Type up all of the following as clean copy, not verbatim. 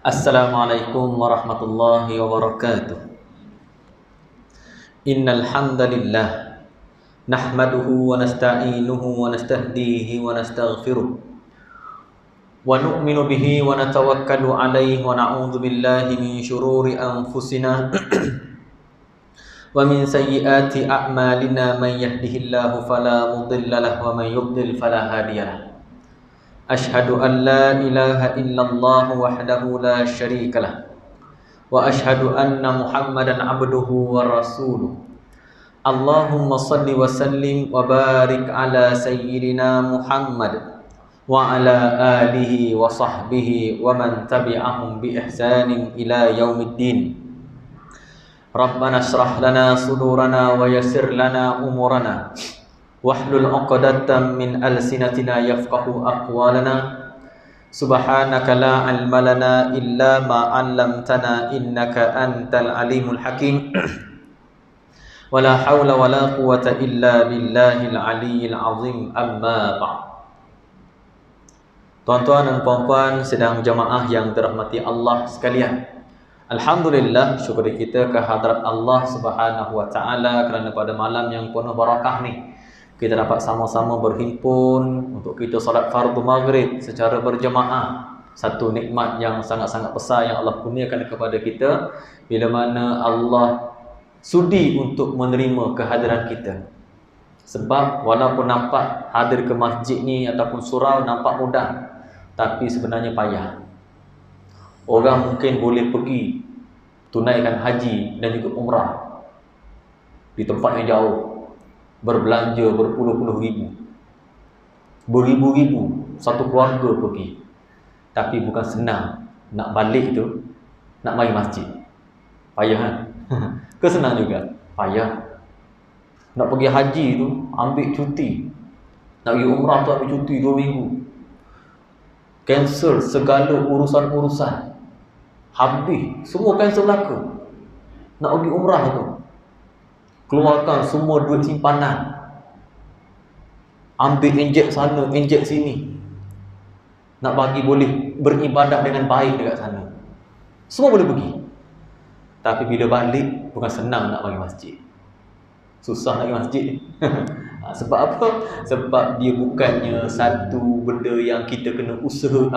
Assalamualaikum warahmatullahi wabarakatuh. Innal hamdalillah nahmaduhu wa nasta'inuhu wa nastahdihi wa nastaghfiruh wa nu'minu bihi wa natawakkalu alaihi wa na'udzu billahi min syururi anfusina wa min sayyiati a'malina man yahdihillahu fala mudilla lahu wa man yudlil fala hadiyalah. Ashhadu an la ilaha illallah wahdahu la syarika lah wa ashhadu anna Muhammadan abduhu wa rasuluh. Allahumma salli wa sallim wa barik ala sayyidina Muhammad wa ala alihi wa sahbihi wa man tabi'ahum bi ihsanin ila yaumiddin. Rabbana shrah lana sudurana wa yassir lana umurana wahlul 'uqdatam min alsinatina yafqahu aqwalana. Subhanaka la 'ilma lana illa ma 'allamtana innaka antal alimul hakim. Wala haula wala quwwata illa billahil aliyyil azim. Amma ba'd. Tuan-tuan dan puan-puan sedang jemaah yang dirahmati Allah sekalian, alhamdulillah, syukur kita kehadrat Allah Subhanahu wa taala kerana pada malam yang penuh barakah ni kita dapat sama-sama berhimpun untuk kita solat fardu maghrib secara berjemaah. Satu nikmat yang sangat-sangat besar yang Allah kurniakan kepada kita bila mana Allah sudi untuk menerima kehadiran kita. Sebab walaupun nampak hadir ke masjid ni ataupun surau nampak mudah, tapi sebenarnya payah. Orang mungkin boleh pergi tunaikan haji dan juga umrah di tempat yang jauh, berbelanja berpuluh-puluh ribu, beribu-ribu, satu keluarga pergi. Tapi bukan senang nak balik tu, nak mari masjid. Payah kan? Ke senang juga? Payah. Nak pergi haji tu, ambil cuti. Nak pergi umrah tu ambil cuti 2 minggu. Cancel segala urusan-urusan. Habis, semua cancel laka. Nak pergi umrah tu, keluarkan semua duit simpanan, ambil injek sana, injek sini, nak bagi boleh beribadat dengan baik dekat sana. Semua boleh pergi. Tapi bila balik, bukan senang nak pergi masjid. Susah nak pergi masjid. Sebab apa? Sebab dia bukannya satu benda yang kita kena usaha,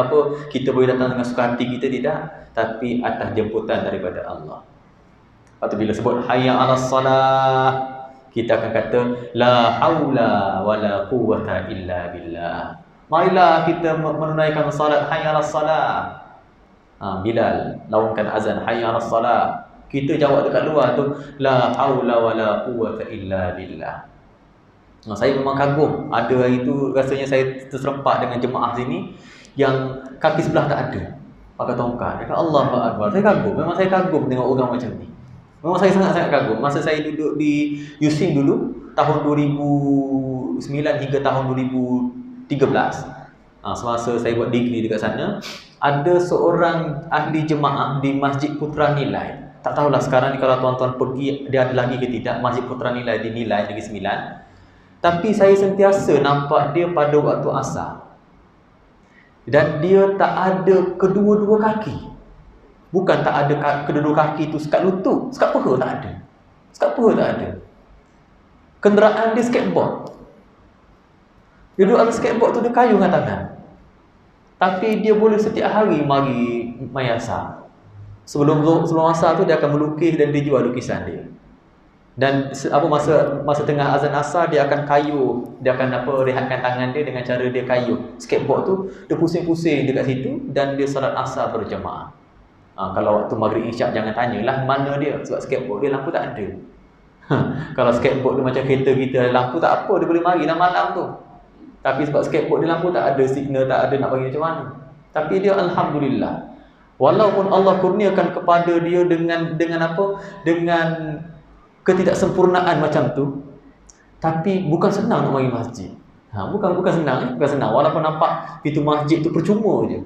kita boleh datang dengan suka hati kita, tidak. Tapi atas jemputan daripada Allah. Lepas tu bila sebut hayya 'alas salah, kita akan kata la haula wala quwwata illa billah. Marilah kita menunaikan salat hayya 'alas salah. Bilal laungkan azan hayya 'alas salah. Kita jawab dekat luar tu la haula wala quwwata illa billah. Saya memang kagum. Ada hari tu rasanya saya terserempak dengan jemaah sini yang kaki sebelah tak ada, pakai tongkat. Dia kata Allahu akbar. Saya kagum. Memang saya kagum tengok orang macam ni. Memang saya sangat-sangat kagum. Masa saya duduk di USIM dulu, tahun 2009 hingga tahun 2013, semasa saya buat degree dekat sana, ada seorang ahli jemaah di Masjid Putra Nilai. Tak tahulah sekarang ni kalau tuan-tuan pergi, dia ada lagi ke tidak, Masjid Putra Nilai di Nilai, Negeri Sembilan. Tapi saya sentiasa nampak dia pada waktu asar. Dan dia tak ada kedua-dua kaki. Bukan tak ada kedua kaki tu sekat lutut, sekat paha tak ada. Sekat paha tak ada. Kenderaan dia skateboard. Dia duduk atas skateboard tu, dia kayu dengan tangan. Tapi dia boleh setiap hari mari asar. Sebelum asar tu dia akan melukis dan dia jual lukisan dia. Dan masa tengah azan asar dia akan kayu, dia akan rehatkan tangan dia dengan cara dia kayu skateboard tu, dia pusing-pusing dekat situ dan dia salat asar berjemaah. Kalau waktu maghrib isyak jangan tanyalah mana dia, sebab skateboard dia lampu tak ada. Kalau skateboard dia macam kereta kita, lampu tak apa, dia boleh mari dalam malam tu. Tapi sebab skateboard dia lampu tak ada, signal tak ada, nak bagi macam mana. Tapi dia alhamdulillah, walaupun Allah kurniakan kepada dia dengan ketidaksempurnaan macam tu, tapi bukan senang nak mari masjid. Bukan senang, bukan senang. Walaupun nampak pintu masjid tu percuma je.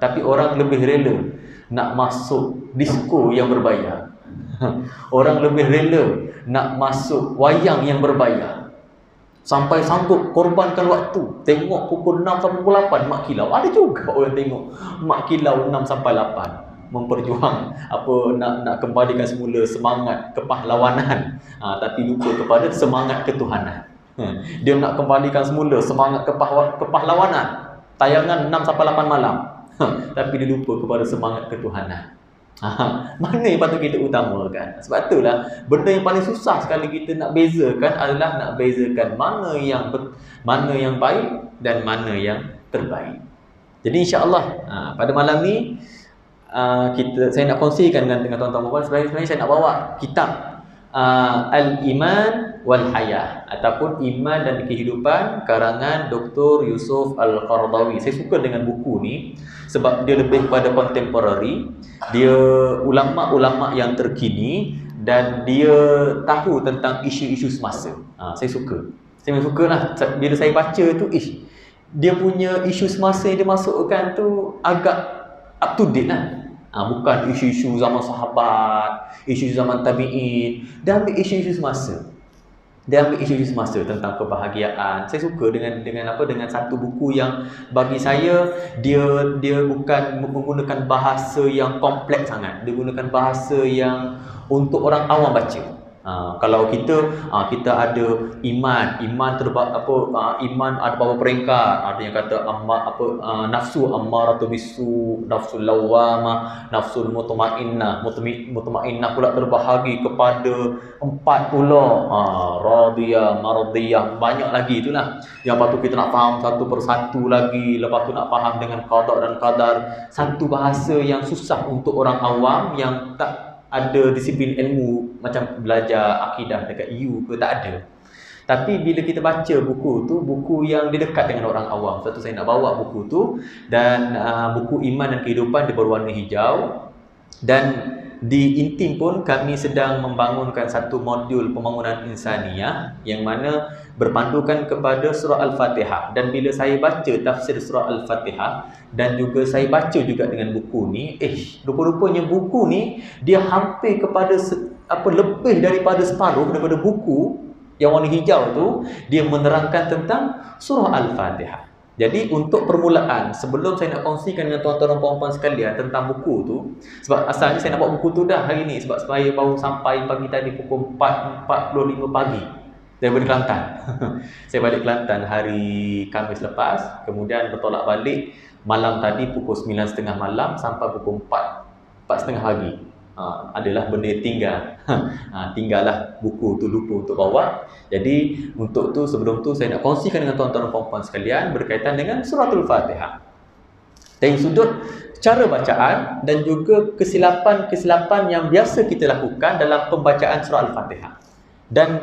Tapi orang lebih rela nak masuk disko yang berbayar. Orang lebih rela nak masuk wayang yang berbayar. Sampai sanggup korbankan waktu. Tengok pukul 6 sampai pukul 8 mak kilau. Ada juga orang tengok mak kilau 6 sampai 8 memperjuang nak kembalikan semula semangat kepahlawanan, tapi lupa kepada semangat ketuhanan. Dia nak kembalikan semula semangat kepahlawanan, tayangan 6 sampai 8 malam, tapi dia lupa kepada semangat ketuhanan. Mana yang patut kita utamakan? Sebab itulah benda yang paling susah sekali kita nak bezakan adalah nak bezakan mana yang baik dan mana yang terbaik. Jadi insya-Allah pada malam ni saya nak kongsikan dengan tuan-tuan puan. Sebenarnya saya nak bawa kitab Al-Iman wal Hayah ataupun Iman dan Kehidupan karangan Dr. Yusuf Al-Qaradawi. Saya suka dengan buku ni sebab dia lebih pada contemporary. Dia ulama-ulama yang terkini dan dia tahu tentang isu-isu semasa. Saya suka. Saya memang sukalah bila saya baca tu, dia punya isu semasa yang dia masukkan tu agak up to date lah. Bukan isu-isu zaman sahabat, isu-isu zaman tabi'in. Dia ambil isu-isu semasa. Dia ambil isu-isu semasa tentang kebahagiaan. Saya suka dengan satu buku yang bagi saya dia bukan menggunakan bahasa yang kompleks sangat. Dia gunakan bahasa yang untuk orang awam baca. Kalau kita ada iman iman ada beberapa peringkat. Ada yang kata nafsu ammaratu bisu, nafsul lawwamah, nafsul mutmainnah. Mutmainnah pula terbahagi kepada 4 pula, radiyah, mardiyah, banyak lagi itulah. Yang lepas tu kita nak faham satu persatu lagi, lepas tu nak faham dengan qada dan qadar. Satu bahasa yang susah untuk orang awam yang tak ada disiplin ilmu macam belajar akidah dekat U ke, tak ada. Tapi bila kita baca buku tu, buku yang dia dekat dengan orang awam. Sebab tu saya nak bawa buku tu. Dan buku Iman dan Kehidupan dia berwarna hijau. Dan di Intim pun kami sedang membangunkan satu modul pembangunan insaniyah yang mana berpandukan kepada surah Al-Fatihah. Dan bila saya baca tafsir surah Al-Fatihah dan juga saya baca juga dengan buku ni, rupa-rupanya buku ni dia hampir kepada lebih daripada separuh daripada buku yang warna hijau tu, dia menerangkan tentang surah Al-Fatihah. Jadi untuk permulaan, sebelum saya nak kongsikan dengan tuan-tuan dan puan-puan sekalian tentang buku tu, sebab asalnya saya nak buat buku tu dah hari ni, sebab saya baru sampai pagi tadi pukul 4.45 pagi daripada Kelantan. Saya balik Kelantan hari Khamis lepas, kemudian bertolak balik malam tadi pukul 9.30 malam sampai pukul 4.30 pagi. Adalah benda tinggal. Tinggallah buku tu lupa untuk bawa. Jadi untuk tu, sebelum tu saya nak kongsikan dengan tuan-tuan dan puan-puan sekalian berkaitan dengan suratul Fatihah. Dari sudut cara bacaan dan juga kesilapan-kesilapan yang biasa kita lakukan dalam pembacaan surah Al-Fatihah. Dan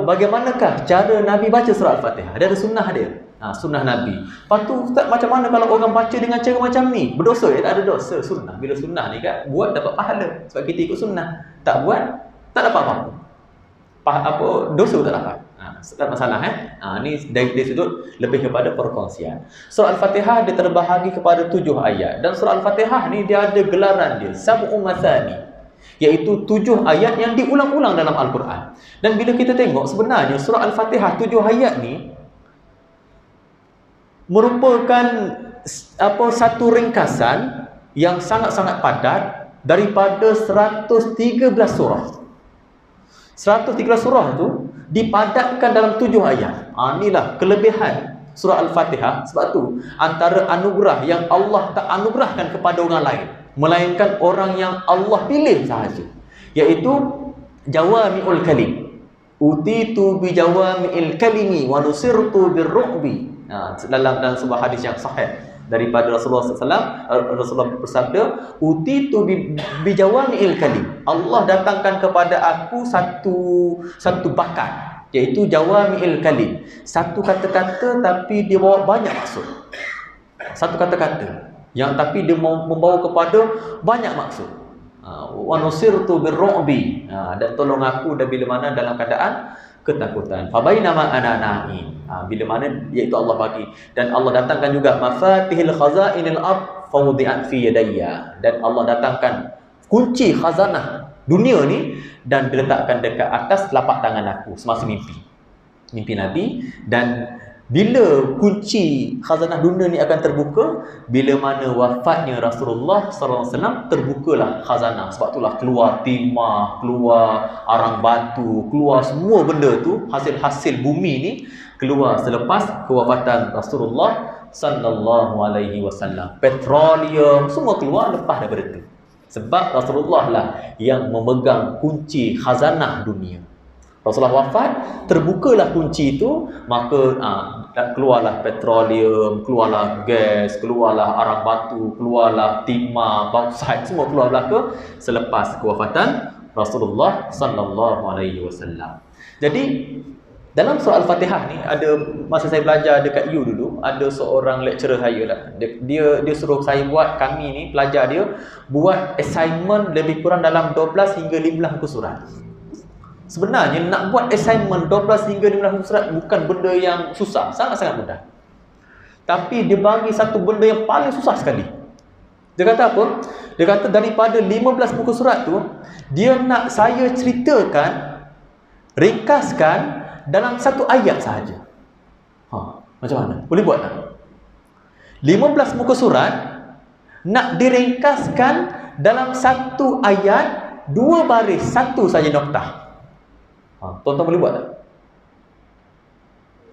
bagaimanakah cara Nabi baca surah Al-Fatihah? Dia ada sunnah dia. Sunnah Nabi. Lepas tu, Ustaz, macam mana kalau orang baca dengan cara macam ni? Berdosa? Tak ada dosa. Sunnah. Bila sunnah ni kan, buat dapat pahala. Sebab kita ikut sunnah. Tak buat, tak dapat apa-apa. Dosa tak dapat. Tak masalah. Ni dari sudut lebih kepada perkongsian. Surah Al-Fatihah dia terbahagi kepada 7 ayat. Dan surah Al-Fatihah ni dia ada gelaran dia, sab'u mathani, iaitu 7 ayat yang diulang-ulang dalam Al-Quran. Dan bila kita tengok sebenarnya surah Al-Fatihah 7 ayat ni merupakan satu ringkasan yang sangat-sangat padat daripada 113 surah. 113 surah tu dipadatkan dalam 7 ayat. Inilah kelebihan surah Al-Fatihah. Sebab tu antara anugerah yang Allah tak anugerahkan kepada orang lain, melainkan orang yang Allah pilih sahaja, iaitu jawami'ul kalim. Utitu bi jawami'il kalimi wa nusirtu birru'bi. Dalam sebuah hadis yang sahih daripada Rasulullah SAW, Rasulullah bersabda, utitu bi jawami'il kalim. Allah datangkan kepada aku satu bakat, iaitu jawami'il kalim. Satu kata-kata tapi dia bawa banyak maksud. Satu kata-kata yang tapi dia membawa kepada banyak maksud. Wa nusirtu birru'bi. Dan tolong aku bila mana dalam keadaan ketakutan. Fa bainama ana na'im. Bila mana iaitu Allah bagi. Dan Allah datangkan juga mafatihil khazainil ard fawdi'at fi yadayya. Dan Allah datangkan kunci khazanah dunia ni dan diletakkan dekat atas telapak tangan aku semasa mimpi. mimpi Nabi. Dan bila kunci khazanah dunia ni akan terbuka, bila mana wafatnya Rasulullah SAW, terbukalah khazanah. Sebab itulah keluar timah, keluar arang batu, keluar semua benda tu, hasil-hasil bumi ni keluar selepas kewafatan Rasulullah sallallahu alaihi wasallam. Petroleum semua keluar lepas daripada itu. Sebab Rasulullah lah yang memegang kunci khazanah dunia. Rasulullah wafat, terbukalah kunci itu, maka keluarlah petroleum, keluarlah gas, keluarlah arang batu, keluarlah timah, bauxite, semua keluarlah selepas kewafatan Rasulullah sallallahu alaihi wasallam. Jadi dalam surah Al-Fatihah ni, ada masa saya belajar dekat U dulu, ada seorang lecturer saya lah. Dia suruh saya buat, kami ni pelajar dia buat assignment lebih kurang dalam 12 hingga 15 muka surat. Sebenarnya nak buat assignment 12 hingga 15 muka surat bukan benda yang susah, sangat-sangat mudah. Tapi dia bagi satu benda yang paling susah sekali. Dia kata apa? Dia kata daripada 15 muka surat tu, dia nak saya ceritakan, ringkaskan dalam satu ayat sahaja. Macam mana? Boleh buat tak? 15 muka surat nak diringkaskan dalam satu ayat, 2 baris, satu saja noktah. Tuan-tuan boleh buat tak?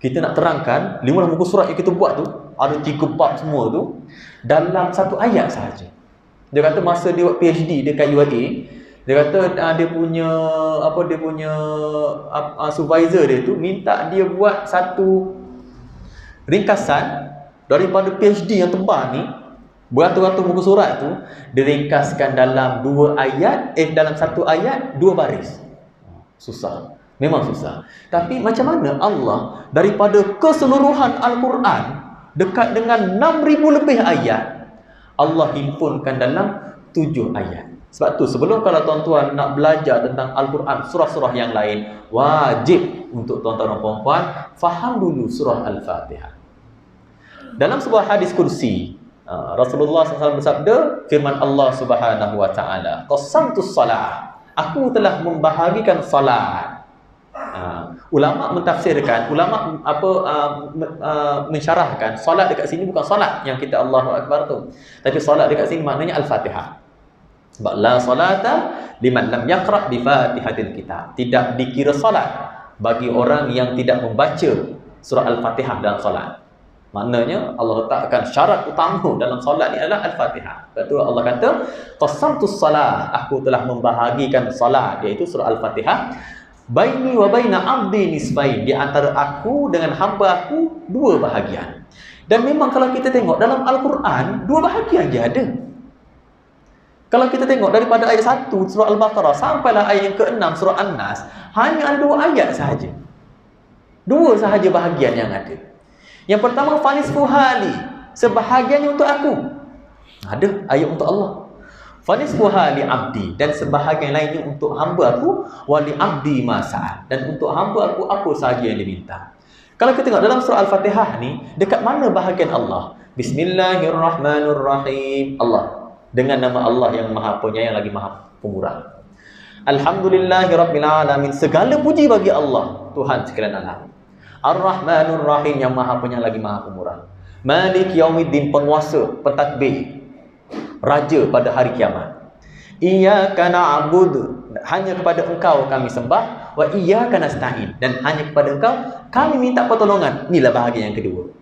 Kita nak terangkan 15 muka surat yang kita buat tu, ada 3 bab semua tu, dalam satu ayat sahaja. Dia kata masa dia buat PhD dekat UIA, dia kata dia punya supervisor dia tu minta dia buat satu ringkasan daripada PhD yang tebal ni, beratus-ratus muka surat tu, diringkaskan dalam 2 ayat, dalam satu ayat 2 baris. Susah. Memang susah. Tapi macam mana Allah daripada keseluruhan Al-Quran, dekat dengan 6,000 lebih ayat, Allah himpunkan dalam 7 ayat. Sebab tu sebelum kalau tuan-tuan nak belajar tentang Al-Quran, surah-surah yang lain, wajib untuk tuan-tuan dan puan-puan faham dulu surah Al-Fatihah. Dalam sebuah hadis kursi, Rasulullah SAW bersabda, firman Allah Subhanahu wa taala, qasamtus salah, aku telah membahagikan salat. Ulama mentafsirkan, ulama mensyarahkan, solat dekat sini bukan solat yang kita Allahu Akbar tu, tapi solat dekat sini maknanya Al-Fatihah. Sebab la salata liman lam yaqra bi Fatihatil Kitab. Tidak dikira solat bagi orang yang tidak membaca surah Al-Fatihah dalam solat. Maknanya Allah letakkan syarat utama dalam solat ni adalah Al-Fatihah. Sebab tu Allah kata qasamtus salah, aku telah membahagikan solat, iaitu surah Al-Fatihah, baini wa baina abdi nisfain, di antara aku dengan hamba aku 2 bahagian. Dan memang kalau kita tengok dalam Al-Quran 2 bahagian je ada. Kalau kita tengok daripada ayat 1 surah Al-Baqarah sampailah ayat yang ke-6 surah An-Nas, hanya ada 2 ayat sahaja. 2 sahaja bahagian yang ada. Yang pertama, fanisfu hali, sebahagiannya untuk aku. Ada ayat untuk Allah. Fanisfu hali abdi, dan sebahagian lainnya untuk hamba aku, wali abdi masa'al, dan untuk hamba aku apa sahaja yang diminta. Kalau kita tengok dalam surah Al-Fatihah ni, dekat mana bahagian Allah? Bismillahirrahmanirrahim. Allah, dengan nama Allah yang Maha Penyayang lagi Maha Pemurah. Alhamdulillahirabbil alamin, segala puji bagi Allah, Tuhan sekalian alam. Ar-Rahmanur Rahim, yang Maha Penyayang lagi Maha Pemurah. Malik Yaumiddin, penguasa, pentadbir, raja pada hari kiamat. Iyyaka na'budu, hanya kepada Engkau kami sembah, wa iyyaka nasta'in, dan hanya kepada Engkau kami minta pertolongan. Inilah bahagian yang kedua.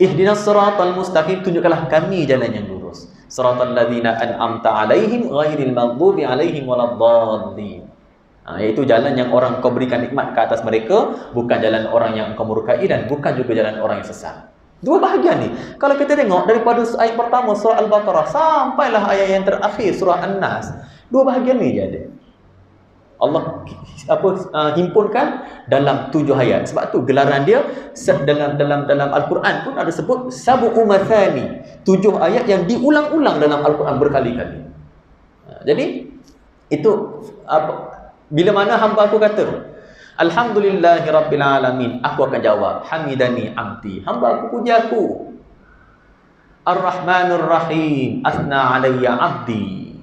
Ihdinas siratal mustaqim, tunjukkanlah kami jalan yang lurus. Siratal ladzina an'amta 'alaihim ghairil maghdubi 'alaihim waladdallin. Iaitu jalan yang orang Kau berikan nikmat ke atas mereka, bukan jalan orang yang Engkau murkai, dan bukan juga jalan orang yang sesat. 2 bahagian ni. Kalau kita tengok daripada ayat pertama surah Al-Baqarah sampailah ayat yang terakhir surah An-Nas, 2 bahagian ni je ada. Allah himpunkan dalam 7 ayat. Sebab tu gelaran dia dalam Al-Quran pun ada sebut sab'u mathani, 7 ayat yang diulang-ulang dalam Al-Quran berkali-kali. Jadi itu bila mana hamba aku kata Alhamdulillahirabbil alamin, aku akan jawab hamidani abdi, hamba aku puji aku. Ar-Rahmanur Rahim, asna alayya abdi.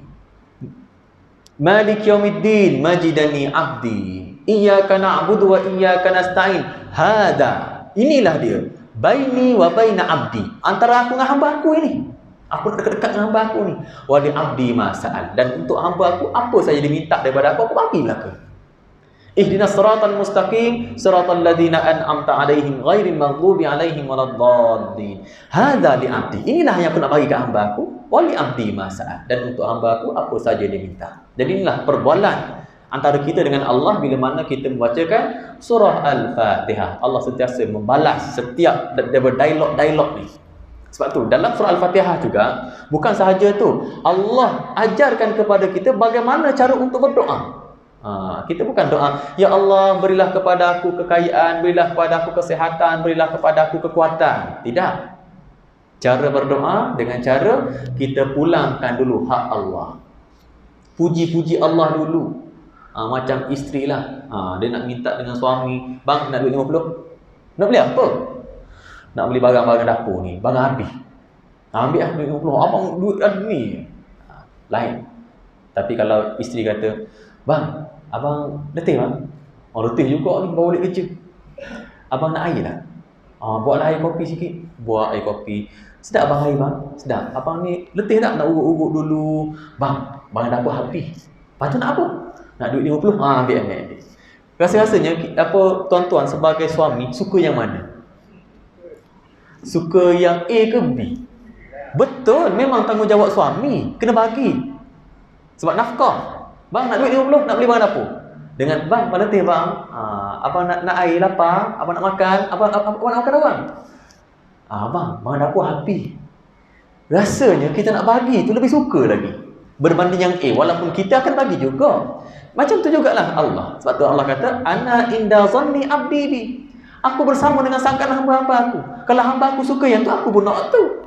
Malik yaumiddin majidani abdi. Iyyaka na'budu wa iyyaka nasta'in. Hada. Inilah dia. Baini wa baina abdi. Antara aku dengan hamba aku ini. Aku nak dekat-dekat dengan hamba aku ni. Wa li abdi ma sa'al. Dan untuk hamba aku, apa saja diminta daripada aku bagilah ke. Ihdinas siratal mustaqim, siratal ladzina an'amta 'alaihim ghairil maghdubi 'alaihim waladdallin. Hadza li abdi. Inilah yang aku nak bagi ke hamba aku, wa li abdi ma sa'al. Dan untuk hamba aku apa saja dia minta. Jadi inilah perbualan antara kita dengan Allah bila mana kita membacakan surah Al-Fatihah. Allah sentiasa membalas setiap dialog-dialog ni. Sebab tu dalam surah Al-Fatihah juga bukan sahaja tu, Allah ajarkan kepada kita bagaimana cara untuk berdoa. Kita bukan doa, ya Allah berilah kepada aku kekayaan, berilah kepada aku kesihatan, berilah kepada aku kekuatan. Tidak. Cara berdoa dengan cara kita pulangkan dulu hak Allah. Puji-puji Allah dulu. Macam isteri lah. Dia nak minta dengan suami, bang nak duit 50. Nak beli apa? Nak beli barang-barang dapur ni, barang habis. Ambil lah duit 50. Abang duit ada ni. Lain. Tapi kalau isteri kata, bang, abang letih bang? Letih juga ni, bawa balik kerja. Abang nak air tak? Buatlah air kopi sikit. Buat air kopi. Sedap abang air bang? Sedap. Abang ni letih tak? Nak urut-urut dulu. Bang, barang dapur habis. Lepas tu nak apa? Nak duit 50? Ambil. Rasa-rasanya, tuan-tuan sebagai suami, suka yang mana? Suka yang A ke B? Betul, memang tanggungjawab suami. Kena bagi. Sebab nafkah. Bang nak duit 50, nak beli barang dapur. Dengan bang, abang letih bang. Abang nak air lapar, abang nak makan, abang nak makan orang. Abang, barang dapur habis. Rasanya kita nak bagi tu lebih suka lagi berbanding yang A, walaupun kita akan bagi juga. Macam tu jugalah Allah. Sebab tu Allah kata, ana inda zanni abdi bi. Aku bersama dengan sangkaan hamba-hamba aku. Kalau hamba aku suka yang tu, aku pun nak tu.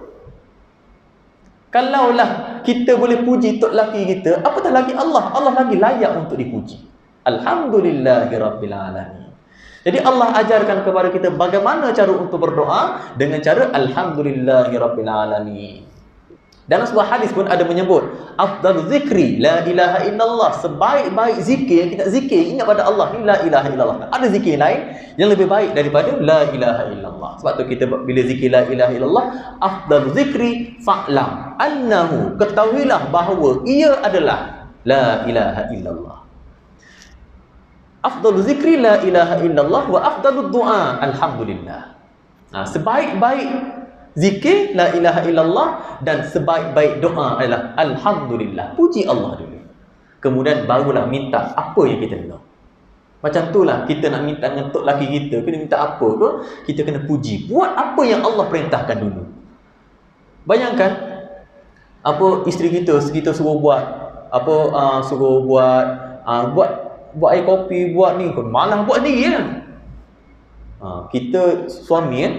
Kalaulah kita boleh puji tok laki kita, apatah lagi Allah. Allah lagi layak untuk dipuji. Alhamdulillahirabbil alamin. Jadi Allah ajarkan kepada kita bagaimana cara untuk berdoa dengan cara alhamdulillahirabbil alamin. Dalam sebuah hadis pun ada menyebut afdalu zikri la ilaha illallah. Sebaik-baik zikir yang kita zikir ingat pada Allah ni la ilaha illallah. Ada zikir lain yang lebih baik daripada la ilaha illallah. Sebab tu kita bila zikir la ilaha illallah, afdalu zikri fa'lam annahu, ketahuilah bahawa ia adalah la ilaha illallah. Afdalu zikri la ilaha illallah wa afdalu du'a alhamdulillah. Sebaik-baik zikir la ilaha illallah dan sebaik-baik doa adalah alhamdulillah. Puji Allah dulu. Kemudian barulah minta apa yang kita nak. Macam itulah kita nak minta dengan tok laki kita, kena minta apa ke, kita kena puji. Buat apa yang Allah perintahkan dulu. Bayangkan isteri kita suruh buat buat air kopi, buat ni, malah buat sendiri kan. Kita suami kan,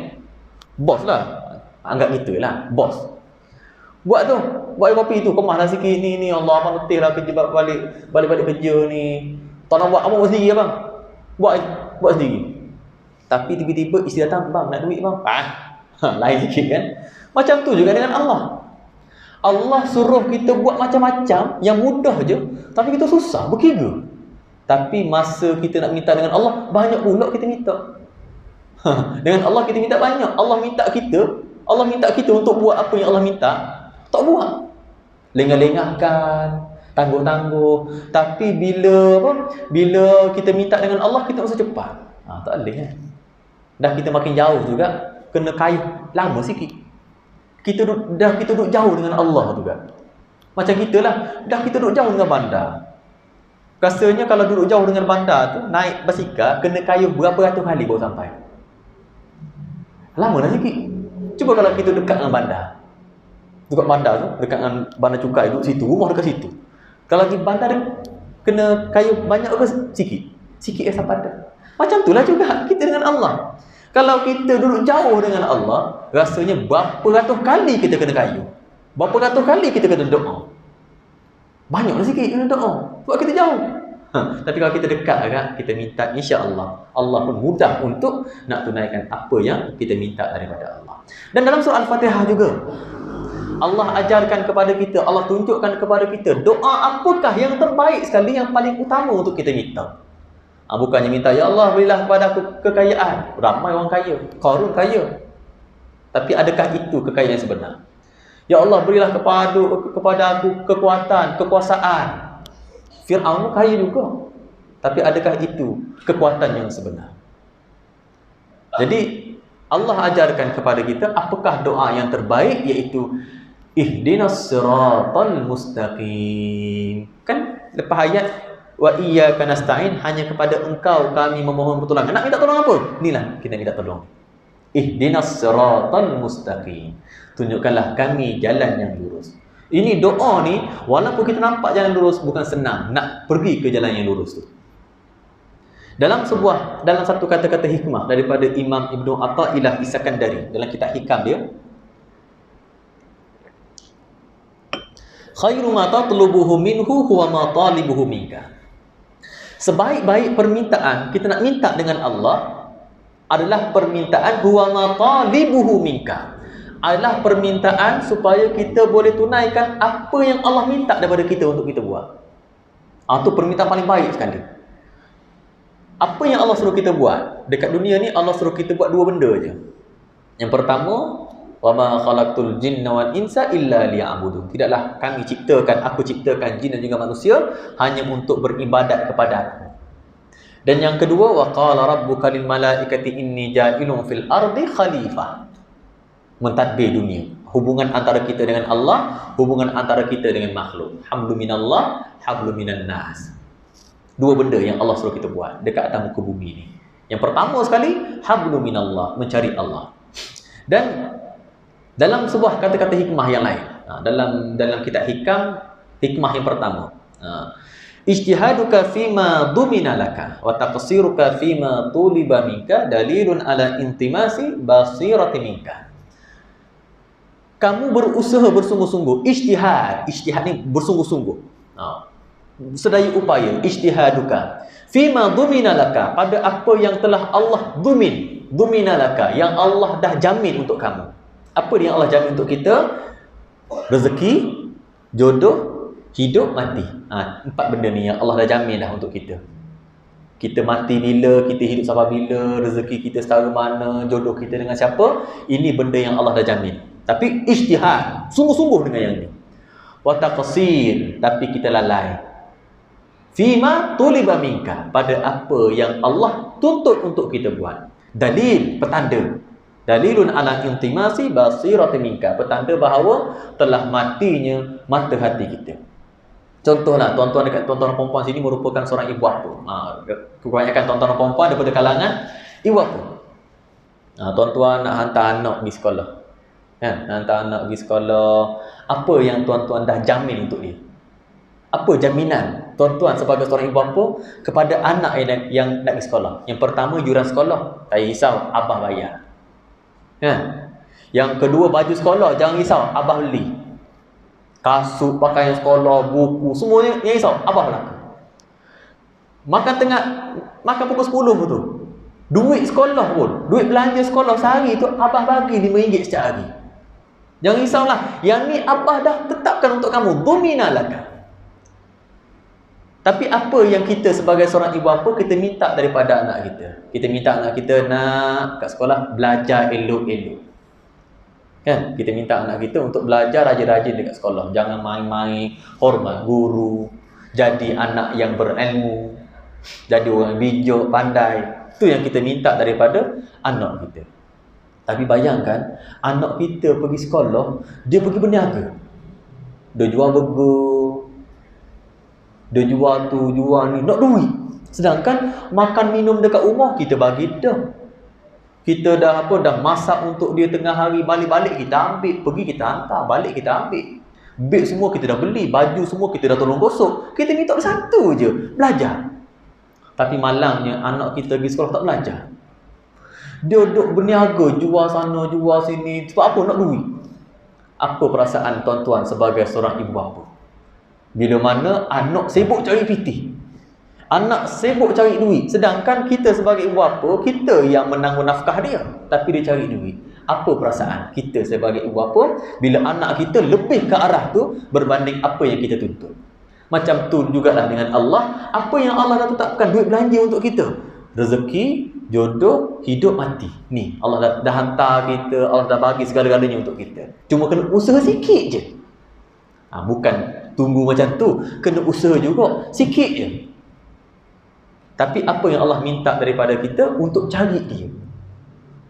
bos lah. Anggap kita lah, bos. Buat air kopi tu, kemahlah sikit ni Allah, abang letih lah kerja balik kerja ni. Tak nak buat, abang buat sendiri abang. Buat sendiri. Tapi tiba-tiba isteri datang, bang nak duit bang. Lain sikit kan. Macam tu juga dengan Allah. Allah suruh kita buat macam-macam yang mudah je, tapi kita susah, berkira. Tapi masa kita nak minta dengan Allah, banyak pula kita minta. Dengan Allah kita minta banyak. Allah minta kita untuk buat apa yang Allah minta, tak buat. Lengah-lengahkan, tangguh-tangguh. Tapi bila kita minta dengan Allah, kita rasa cepat. Tak boleh kan. Dah kita makin jauh juga, kena kayuh lama sikit. Kita duduk jauh dengan Allah juga. Macam kita lah, dah kita duduk jauh dengan bandar. Rasanya kalau duduk jauh dengan bandar tu, naik basikal, kena kayuh berapa ratus kali baru sampai. Lama dah sikit. Cuba kalau kita dekat dengan bandar. Dekat bandar tu, dekat dengan bandar cukai, duduk situ, rumah dekat situ. Kalau di bandar kena kayu banyak ke sikit? Sikit yang sampai ada. Macam itulah juga kita dengan Allah. Kalau kita duduk jauh dengan Allah, rasanya berapa ratus kali kita kena kayu. Berapa ratus kali kita kena doa. Banyaklah sikit kena doa. Sebab kita jauh. Tapi kalau kita dekat agak, kita minta, insya-Allah Allah pun mudah untuk nak tunaikan apa yang kita minta daripada Allah. Dan dalam surah Al-Fatihah juga Allah ajarkan kepada kita, Allah tunjukkan kepada kita doa apakah yang terbaik sekali, yang paling utama untuk kita minta. Bukannya minta, ya Allah berilah kepada aku kekayaan. Ramai orang kaya, Qarun kaya. Tapi adakah itu kekayaan yang sebenar? Ya Allah berilah kepada aku kekuatan, kekuasaan. Fir'aun kaya juga. Tapi adakah itu kekuatan yang sebenar? Jadi Allah ajarkan kepada kita apakah doa yang terbaik, iaitu ihdinas siratal mustaqim. Kan lepas ayat wa iyyaka nasta'in, hanya kepada engkau kami memohon pertolongan. Nak minta tolong apa? Inilah kita minta tolong. Ihdinas siratal mustaqim. Tunjukkanlah kami jalan yang lurus. Ini doa ni, walaupun kita nampak jalan lurus, bukan senang nak pergi ke jalan yang lurus tu. Dalam satu kata-kata hikmah daripada Imam Ibnu Athaillah As-Sakandari dalam kitab Hikam dia, khairu ma tatlubuhu minhu huwa ma talibuhu minka. Sebaik-baik permintaan kita nak minta dengan Allah adalah permintaan huwa ma talibuhu minka, adalah permintaan supaya kita boleh tunaikan apa yang Allah minta daripada kita untuk kita buat. Itu permintaan paling baik sekali. Apa yang Allah suruh kita buat dekat dunia ni, Allah suruh kita buat dua benda je. Yang pertama, wa ma khalaqtul jinna wal insa illa liya'budun. Tidaklah aku ciptakan jin dan juga manusia hanya untuk beribadat kepada aku. Dan yang kedua, wa qala rabbuka lil malaikati inni ja'ilun fil ardi khalifah. Mentadbir dunia, hubungan antara kita dengan Allah, hubungan antara kita dengan makhluk. Hamlu minallah, hablu minan nas. Dua benda yang Allah suruh kita buat dekat atas muka bumi ni. Yang pertama sekali, hablu minallah, mencari Allah. Dan dalam sebuah kata-kata hikmah yang lain, dalam kitab Hikam, hikmah yang pertama, ijtihaduka fima dumina laka wa taqsiruka fima tuliba minka dalilun ala intimasi basirati minka. Kamu berusaha bersungguh-sungguh, ijtihad ni bersungguh-sungguh, sedaya upaya, ijtihaduka fima dumina laka, pada apa yang telah Allah dumina laka, yang Allah dah jamin untuk kamu. Apa yang Allah jamin untuk kita? Rezeki, jodoh, hidup, mati. 4 benda ni yang Allah dah jamin dah untuk kita. Kita mati bila, kita hidup sampai bila, rezeki kita setara mana, jodoh kita dengan siapa, ini benda yang Allah dah jamin. Tapi ijtihad, sungguh-sungguh dengan yang ni. Wa taqsir, tapi kita lalai. Fima tuliba minka, pada apa yang Allah tuntut untuk kita buat. Dalil, petanda. Dalilun ala intimasi basirati minka, petanda bahawa telah matinya mata hati kita. Contohlah, tuan-tuan dekat tuan-tuan perempuan sini merupakan seorang ibu bapa. Kebanyakan tuan-tuan perempuan daripada kalangan ibu bapa. Tuan-tuan nak hantar anak pergi sekolah. Kan? Hantar anak pergi sekolah. Apa yang tuan-tuan dah jamin untuk dia? Apa jaminan tuan-tuan sebagai seorang ibu bapa kepada anak yang nak pergi sekolah? Yang pertama, yuran sekolah. Tak risau, abah bayar. Kan? Yang kedua, baju sekolah, jangan risau, abah beli. Kasut, pakaian sekolah, buku, semuanya yang risau, abah belaka. Makan pukul 10 tu. Duit sekolah pun, duit belanja sekolah sehari tu abah bagi RM5 setiap hari. Jangan risaulah, yang ni abah dah tetapkan untuk kamu, dumina laka. Tapi apa yang kita sebagai seorang ibu bapa kita minta daripada anak kita? Kita minta anak kita nak kat sekolah belajar elok-elok. Kan? Kita minta anak kita untuk belajar rajin-rajin dekat sekolah. Jangan main-main, hormat guru, jadi anak yang berilmu, jadi orang bijak, pandai. Itu yang kita minta daripada anak kita. Tapi bayangkan, anak kita pergi sekolah, dia pergi berniaga. Dia jual burger, dia jual tu, jual ni, nak duit. Sedangkan makan minum dekat rumah kita bagi dah. Kita dah masak untuk dia tengah hari, balik-balik kita ambil, pergi kita hantar, balik kita ambil. Beg semua kita dah beli, baju semua kita dah tolong gosok. Kita minta satu je, belajar. Tapi malangnya anak kita pergi sekolah tak belajar. Dia duduk berniaga, jual sana, jual sini. Sebab apa? Nak duit. Apa perasaan tuan-tuan sebagai seorang ibu bapa? Bila mana anak sibuk cari piti, anak sibuk cari duit, sedangkan kita sebagai ibu bapa, kita yang menanggung nafkah dia, tapi dia cari duit. apa perasaan kita sebagai ibu bapa bila anak kita lebih ke arah tu berbanding apa yang kita tuntut. Macam tu jugalah dengan Allah, apa yang Allah dah tetapkan duit belanja untuk kita, rezeki, jodoh, hidup mati. Ni Allah dah hantar kita, Allah dah bagi segala-galanya untuk kita. Cuma kena usaha sikit je. Bukan tunggu macam tu, kena usaha juga sikit je. Tapi apa yang Allah minta daripada kita untuk cari dia,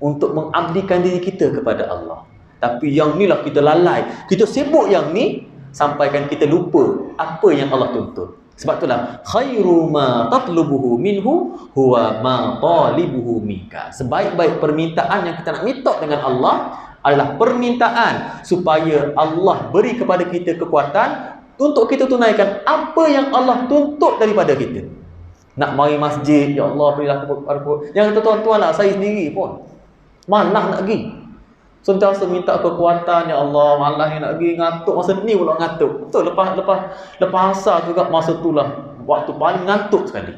untuk mengabdikan diri kita kepada Allah. Tapi yang ni lah kita lalai, kita sibuk yang ni sampaikan kita lupa apa yang Allah tuntut. Sebab itulah khairu ma tatlubuhu minhu huwa ma talibuhu minka. Sebaik-baik permintaan yang kita nak minta dengan Allah adalah permintaan supaya Allah beri kepada kita kekuatan untuk kita tunaikan apa yang Allah tuntut daripada kita. Nak mari masjid, ya Allah berilah kepada. Yang kata tuan-tuan lah, saya sendiri pun malah nak pergi. Sentiasa minta kekuatan, ya Allah, malah nak pergi, ngantuk masa ni pula ngantuk. Betul, lepas asar juga masa tu lah waktu paling ngantuk sekali.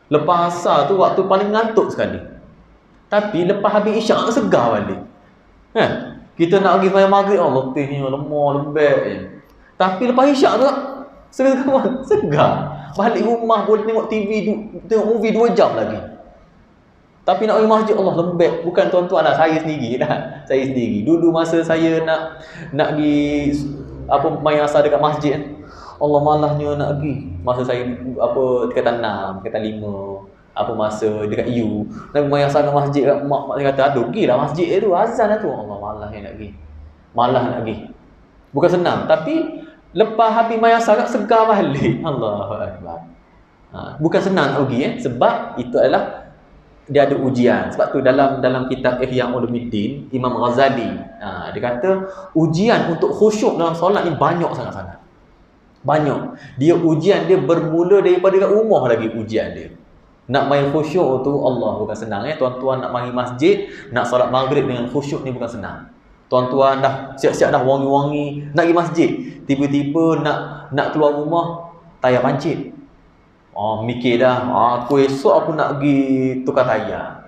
Lepas asar tu waktu paling ngantuk sekali. Tapi lepas habis isyak segar balik. Kita nak pergi sembahyang maghrib, Allah letihnya, lemah, lembek je. Tapi lepas isyak tu segar. Balik rumah boleh tengok TV, tengok movie 2 jam lagi. Tapi nak pergi masjid, Allah lembek. Bukan tuan-tuan lah, saya sendiri dah. Saya sendiri. Dulu masa saya nak pergi main asar dekat masjid, Allah malahnya nak pergi. Masa saya tingkatan 6, tingkatan 5, masa dekat U, nak main asar dekat masjid, mak dia kata, aduh pergilah masjid tu, azan lah tu. Allah malahnya nak pergi. Malah nak pergi. Bukan senang, tapi lepas habis main asar segar balik. Allahu Akbar. Bukan senang nak pergi sebab itu adalah dia ada ujian. Sebab tu dalam kitab Ihya Ulumuddin, Imam Ghazali dia kata ujian untuk khusyuk dalam solat ni banyak sangat-sangat. Banyak. Ujian dia bermula daripada kat rumah lagi ujian dia. Nak main khusyuk tu Allah bukan senang tuan-tuan. Nak mari masjid, nak solat maghrib dengan khusyuk ni bukan senang. Tuan-tuan dah siap-siap dah wangi-wangi nak pergi masjid, tiba-tiba nak keluar rumah tayar pancit. Mikir dah, aku esok aku nak pergi tukar tayar.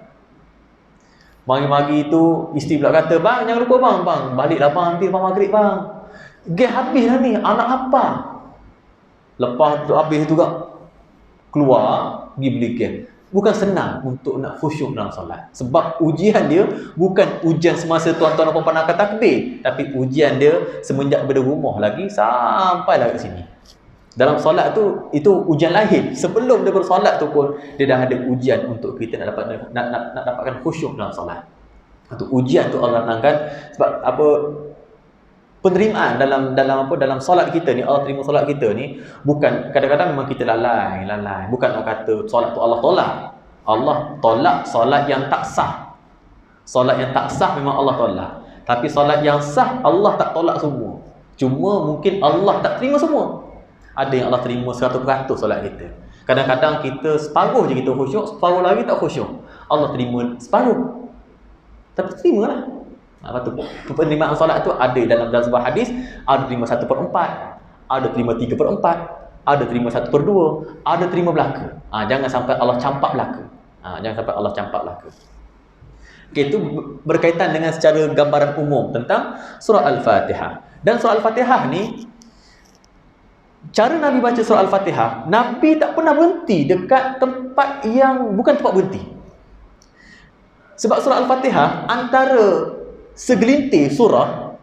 Pagi-pagi tu isteri pula kata, bang jangan lupa bang, baliklah bang, hampir maghrib bang. Gas habis dah ni, anak apa? Lepas tu habis juga keluar pergi beli gas. Bukan senang untuk nak khusyuk dalam solat. Sebab ujian dia bukan ujian semasa tuan-tuan dan puan-puan akan takbir, tapi ujian dia semenjak daripada rumah lagi sampailah kat sini. Dalam solat tu itu ujian lahir. Sebelum dia bersolat tu pun dia dah ada ujian untuk kita nak dapatkan khusyuk dalam solat. Itu ujian tu Allah datangkan sebab penerimaan dalam solat kita ni, Allah terima solat kita ni bukan kadang-kadang memang kita lalai. Bukan nak kata solat tu Allah tolak. Allah tolak solat yang tak sah. Solat yang tak sah memang Allah tolak. Tapi solat yang sah Allah tak tolak semua. Cuma mungkin Allah tak terima semua. Ada yang Allah terima 100% solat kita. Kadang-kadang kita separuh je kita khusyuk, separuh lagi tak khusyuk. Allah terima separuh. Tapi terimalah. Penerimaan solat tu ada dalam sebuah hadis, ada terima 1/4, ada terima 3/4, ada terima 1/2, ada terima belaka. Jangan sampai Allah campak belaka. Okay, itu berkaitan dengan secara gambaran umum tentang surah Al-Fatihah. Dan surah Al-Fatihah ni, cara Nabi baca surah Al-Fatihah, Nabi tak pernah berhenti dekat tempat yang bukan tempat berhenti. Sebab surah Al-Fatihah antara segelintir surah,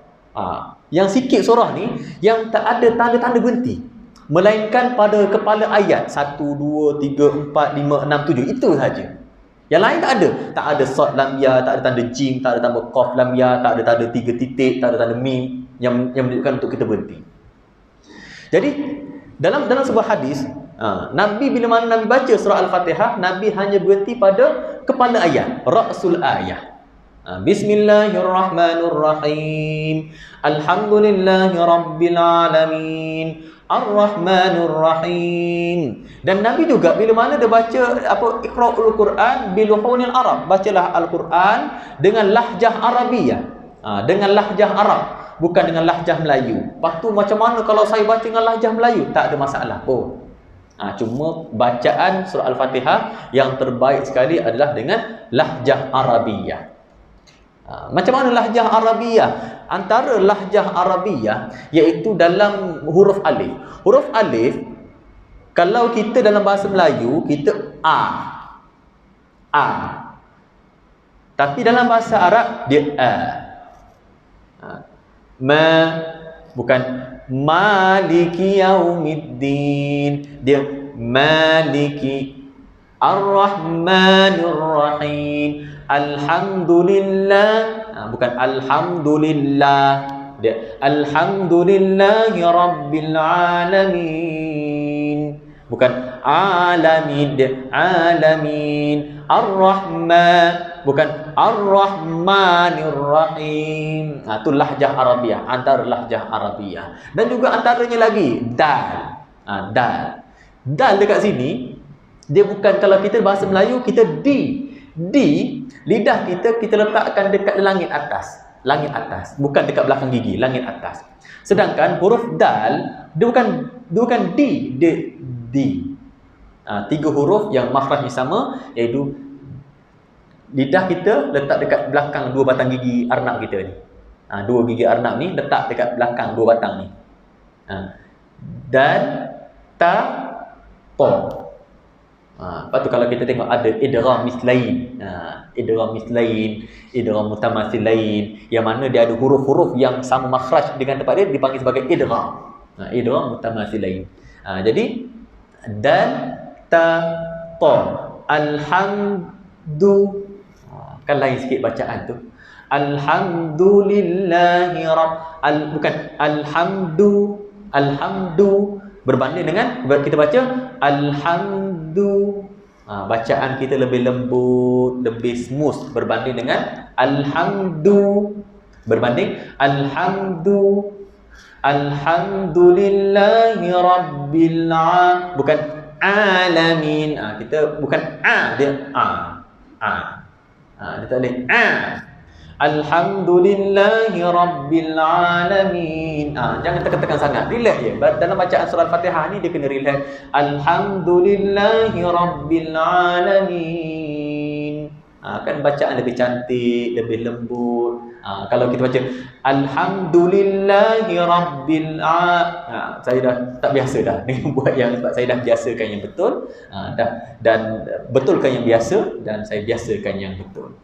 yang sikit surah ni yang tak ada tanda-tanda berhenti, melainkan pada kepala ayat 1, 2, 3, 4, 5, 6, 7, itu sahaja. Yang lain tak ada. Tak ada sad lam ya, tak ada tanda jim, tak ada tanda qaf lam ya, tak ada tanda 3 titik, tak ada tanda mim yang menunjukkan untuk kita berhenti. Jadi dalam sebuah hadis, Nabi bila mana Nabi baca surah Al-Fatihah, Nabi hanya berhenti pada kepala ayat, ra'sul ayat. Bismillahirrahmanirrahim. Alhamdulillahi rabbil alamin. Ar-Rahmanur Rahim. Dan Nabi juga bila mana dia baca Iqra'ul Quran biluhunil Arab, bacalah Al-Quran dengan lahjah Arabiyah, dengan lahjah Arab, bukan dengan lahjah Melayu. Lepas tu macam mana kalau saya baca dengan lahjah Melayu? Tak ada masalah pun. Cuma bacaan surah Al-Fatihah yang terbaik sekali adalah dengan lahjah Arabiyah. Macam mana lahjah Arabiyah? Antara lahjah Arabiyah iaitu dalam huruf alif. Huruf alif, kalau kita dalam bahasa Melayu, kita A. Tapi dalam bahasa Arab, dia A. Bukan Maliki Yaumiddin. Dia Maliki Ar-Rahmanir Rahim. Alhamdulillah. Bukan Alhamdulillah. Dia Alhamdulillahi Rabbil Alamin. Bukan Alamin. Dia Alamin. Ar-Rahman. Bukan Ar-Rahmanir Rahim. Itu lahjah Arabiyah. Antara lahjah Arabiyah. Dan juga antaranya lagi Dal. Dal. Dal dekat sini, dia bukan, kalau kita bahasa Melayu, kita di. Lidah kita letakkan dekat langit atas. Langit atas. Bukan dekat belakang gigi. Langit atas. Sedangkan huruf Dal, dia bukan di. Dia di. 3 huruf yang makhrajnya sama, iaitu lidah kita letak dekat belakang 2 batang gigi arnab kita ni. 2 gigi arnab ni letak dekat belakang 2 batang ni. Dan ta, to. Lepas tu kalau kita tengok ada idgham mislain. Idgham mislain, idgham mutamathilain, yang mana dia ada huruf-huruf yang sama makhraj dengan tempat dia, dipanggil sebagai idgham. Idgham mutamathilain. Jadi dan ta, to. Alhamdu, kan lain sikit bacaan tu. Alhamdulillahi bukan alhamdu berbanding dengan kita baca alhamdu. Bacaan kita lebih lembut, lebih smooth berbanding dengan alhamdu. Berbanding alhamdulillahi rabbil alamin. Bukan alamin. Kita bukan dia dia tak boleh alhamdulillahi rabbil alamin. Jangan tekan-tekan sangat, relax je. Dalam bacaan surah Al-Fatihah ni dia kena relax. Alhamdulillahi rabbil alamin. Kan bacaan lebih cantik, lebih lembut. Kalau kita baca alhamdulillahi rabbil alamin, saya dah tak biasa dah dengan buat yang, sebab saya dah biasakan yang betul. Dan betulkan yang biasa, dan saya biasakan yang betul.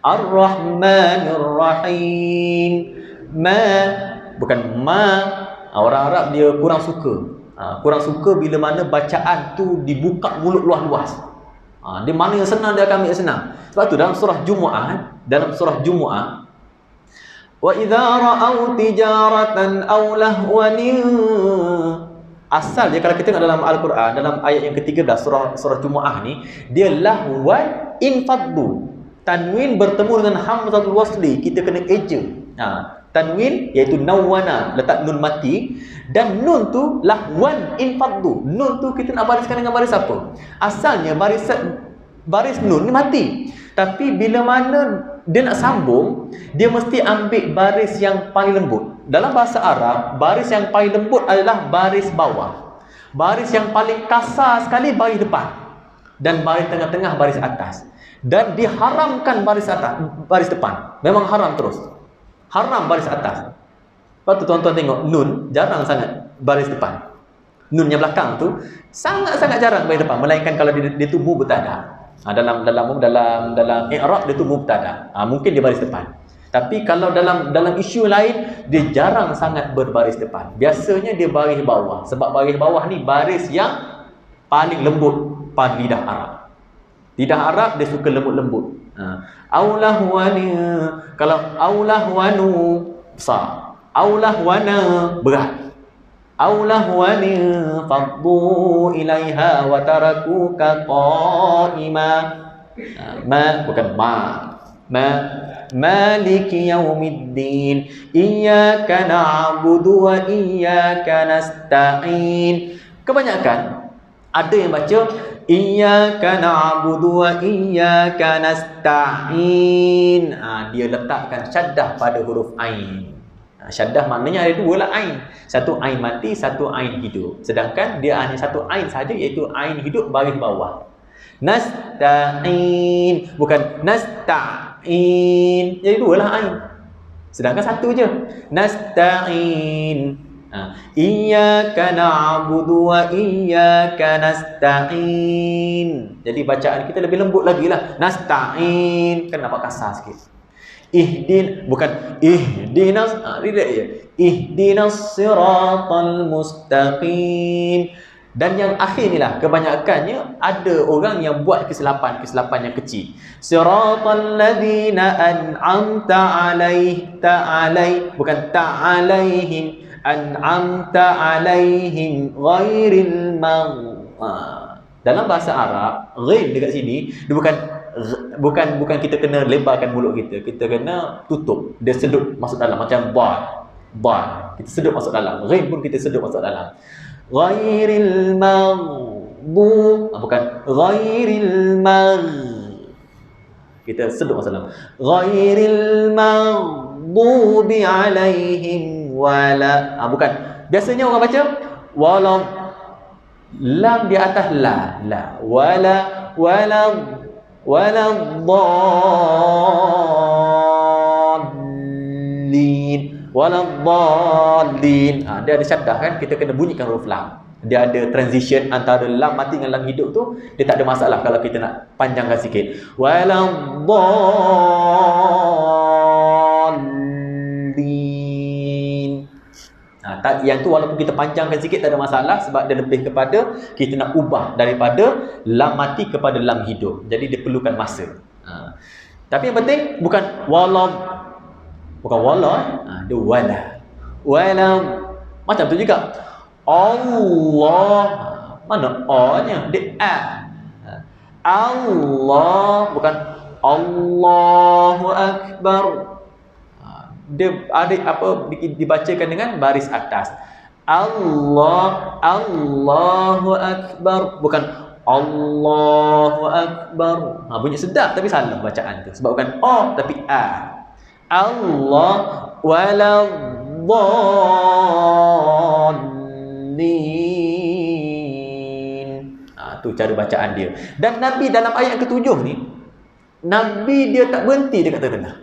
Ar-Rahmanir Rahim. Bukan ma. Orang Arab dia kurang suka bila mana bacaan tu dibuka mulut luas-luas. Dia mana yang senang dia akan ambil senang. Sebab tu dalam surah Jumu'ah, wa idza ra'au tijaratan aw lahwan, asal dia kalau kita tengok dalam Al-Quran, dalam ayat yang ke-13 surah Jumu'ah ni, dia lahwan infaddu. Tanwin bertemu dengan hamzatul wasli, kita kena eja. Tanwin iaitu nawwana, letak nun mati, dan nun tu lahwan infaddu. Nun tu kita nak bariskan dengan baris apa? Asalnya baris nun ni mati. Tapi bila mana dia nak sambung, dia mesti ambil baris yang paling lembut. Dalam bahasa Arab, baris yang paling lembut adalah baris bawah. Baris yang paling kasar sekali baris depan. Dan baris tengah-tengah baris atas. Dan diharamkan baris atas, baris depan. Memang haram terus. Haram baris atas. Lepas tu tuan-tuan tengok nun jarang sangat baris depan. Nun yang belakang tu sangat-sangat jarang baris depan, melainkan kalau dia tu mubtada. Dalam i'rab dia tu mubtada. Mungkin dia baris depan. Tapi kalau dalam isu lain, dia jarang sangat berbaris depan. Biasanya dia baris bawah. Sebab baris bawah ni baris yang paling lembut pada lidah Arab. Lidah Arab dia suka lembut-lembut. Aulahwani, kalau aulahwanu besar, aulahwana berat. Aulahwani faddu ilaiha wa tarakuka qa'ima. Bukan Maliki yaumiddin, iyyaka na'budu wa iyyaka nasta'in. Kebanyakan ada yang baca iyyaka na'budu wa iyyaka nasta'in. Dia letakkan syaddah pada huruf ain. Syaddah maknanya ada 2 lah ain. Satu ain mati, satu ain hidup. Sedangkan dia hanya satu ain saja, iaitu ain hidup baris bawah. Nasta'in, bukan nasta'. Jadi dua lah ain. Sedangkan satu je. Nasta'in. Iyyaka na'budu wa iyyaka nasta'in. Jadi bacaan kita lebih lembut lagi lah. Nasta'in. Kan nampak kasar sikit. Bukan ihdinas. Tidak je. Ihdinas siratal mustaqim. Dan yang akhir ni lah, kebanyakannya ada orang yang buat kesilapan yang kecil. Siratal ladzina an'amta bukan ta'alaihim, an'amta alaihim ghairil dalam bahasa Arab, ghair dekat sini dia bukan kita kena lebarkan mulut kita. Kita kena tutup. Dia sedut masuk dalam macam ba. Kita sedut masuk dalam. Ghair pun kita sedut masuk dalam. Ghairil maghdu, bukan ghairil kita sedut masuk dalam. Ghairil maghdubi alaihim wala, bukan. Biasanya orang baca wala, lam di atas la wala dhallin. Dia ada syaddah kan, kita kena bunyikan huruf lam. Dia ada transition antara lam mati dengan lam hidup tu, dia tak ada masalah kalau kita nak panjangkan sikit. Dhallin. Yang tu walaupun kita panjangkan sikit tak ada masalah, sebab dia lebih kepada kita nak ubah daripada lam mati kepada lam hidup. Jadi dia perlukan masa. Tapi yang penting bukan wala, dia wala. Macam tu juga Allah, mana A-nya? Dia A. Allah, bukan Allahu Akbar. Dia ada dibacakan dengan baris atas. Allahu Akbar, bukan Allahu Akbar. Bunyi sedap tapi salah bacaan tu. Sebab bukan O tapi A. Allah wala dhallin. Tu cara bacaan dia. Dan Nabi dalam ayat ke-7 ni, Nabi dia tak berhenti dekat tengah.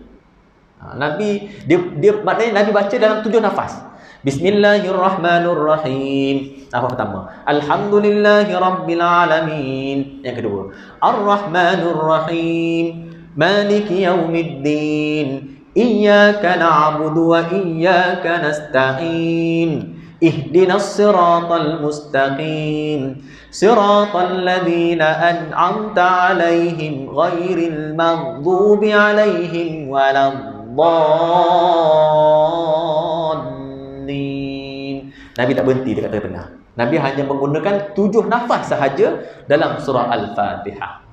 Nabi dia maknanya Nabi baca dalam 7 nafas. Bismillahirrahmanirrahim. Nafas pertama, Alhamdulillahi rabbil alamin. Yang kedua, Ar-Rahmanir-Rahim, Maliki yaumiddin, Iyyaka na'budu wa iyyaka nasta'in, Ihdinas siratal mustaqim, Siratal ladzina an'amta alaihim ghairil maghdubi alaihim waladdallin. Nabi tak berhenti dekat tengah. Nabi hanya menggunakan 7 nafas sahaja dalam surah Al-Fatihah.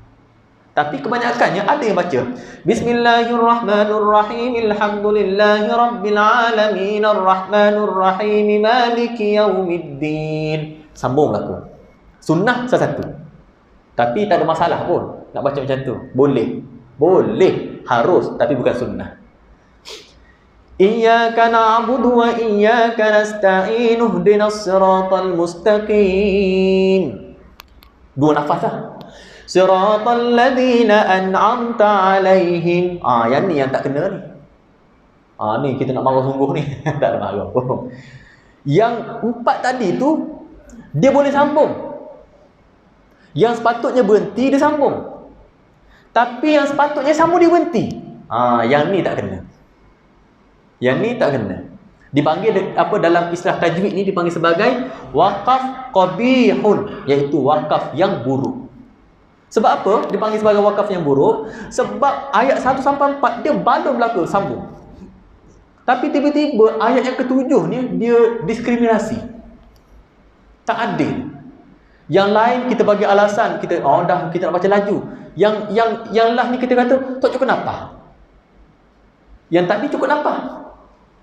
Tapi kebanyakannya ada yang baca Bismillahirrahmanirrahim, Alhamdulillahi rabbil alamin, Ar-Rahmanir-Rahim, Maliki yaumiddin. Sambung berlaku. Sunnah salah satu. Tapi tak ada masalah pun nak baca macam tu. Boleh, harus, tapi bukan sunnah. Iyyaka na'budu wa iyyaka nasta'in, ihdinas siratal mustaqim. 2 nafas lah. Siratal ladzina an'amta alaihim. Yang ni yang tak kena ni. Ni kita nak marah sungguh ni. Tak ada marah pun. Yang 4 tadi tu dia boleh sambung. Yang sepatutnya berhenti dia sambung. Tapi yang sepatutnya sambung dia berhenti. Yang ni tak kena. Dipanggil dalam istilah tajwid ni dipanggil sebagai waqaf qabihun, iaitu wakaf yang buruk. Sebab apa dipanggil sebagai wakaf yang buruk? Sebab ayat 1 sampai 4 dia balon belaka sambung. Tapi tiba-tiba ayat yang ke-7 ni dia diskriminasi. Tak adil. Yang lain kita bagi alasan, kita kita nak baca laju. Yang lah ni kita kata tak cukup nafas. Yang tadi cukup nafas.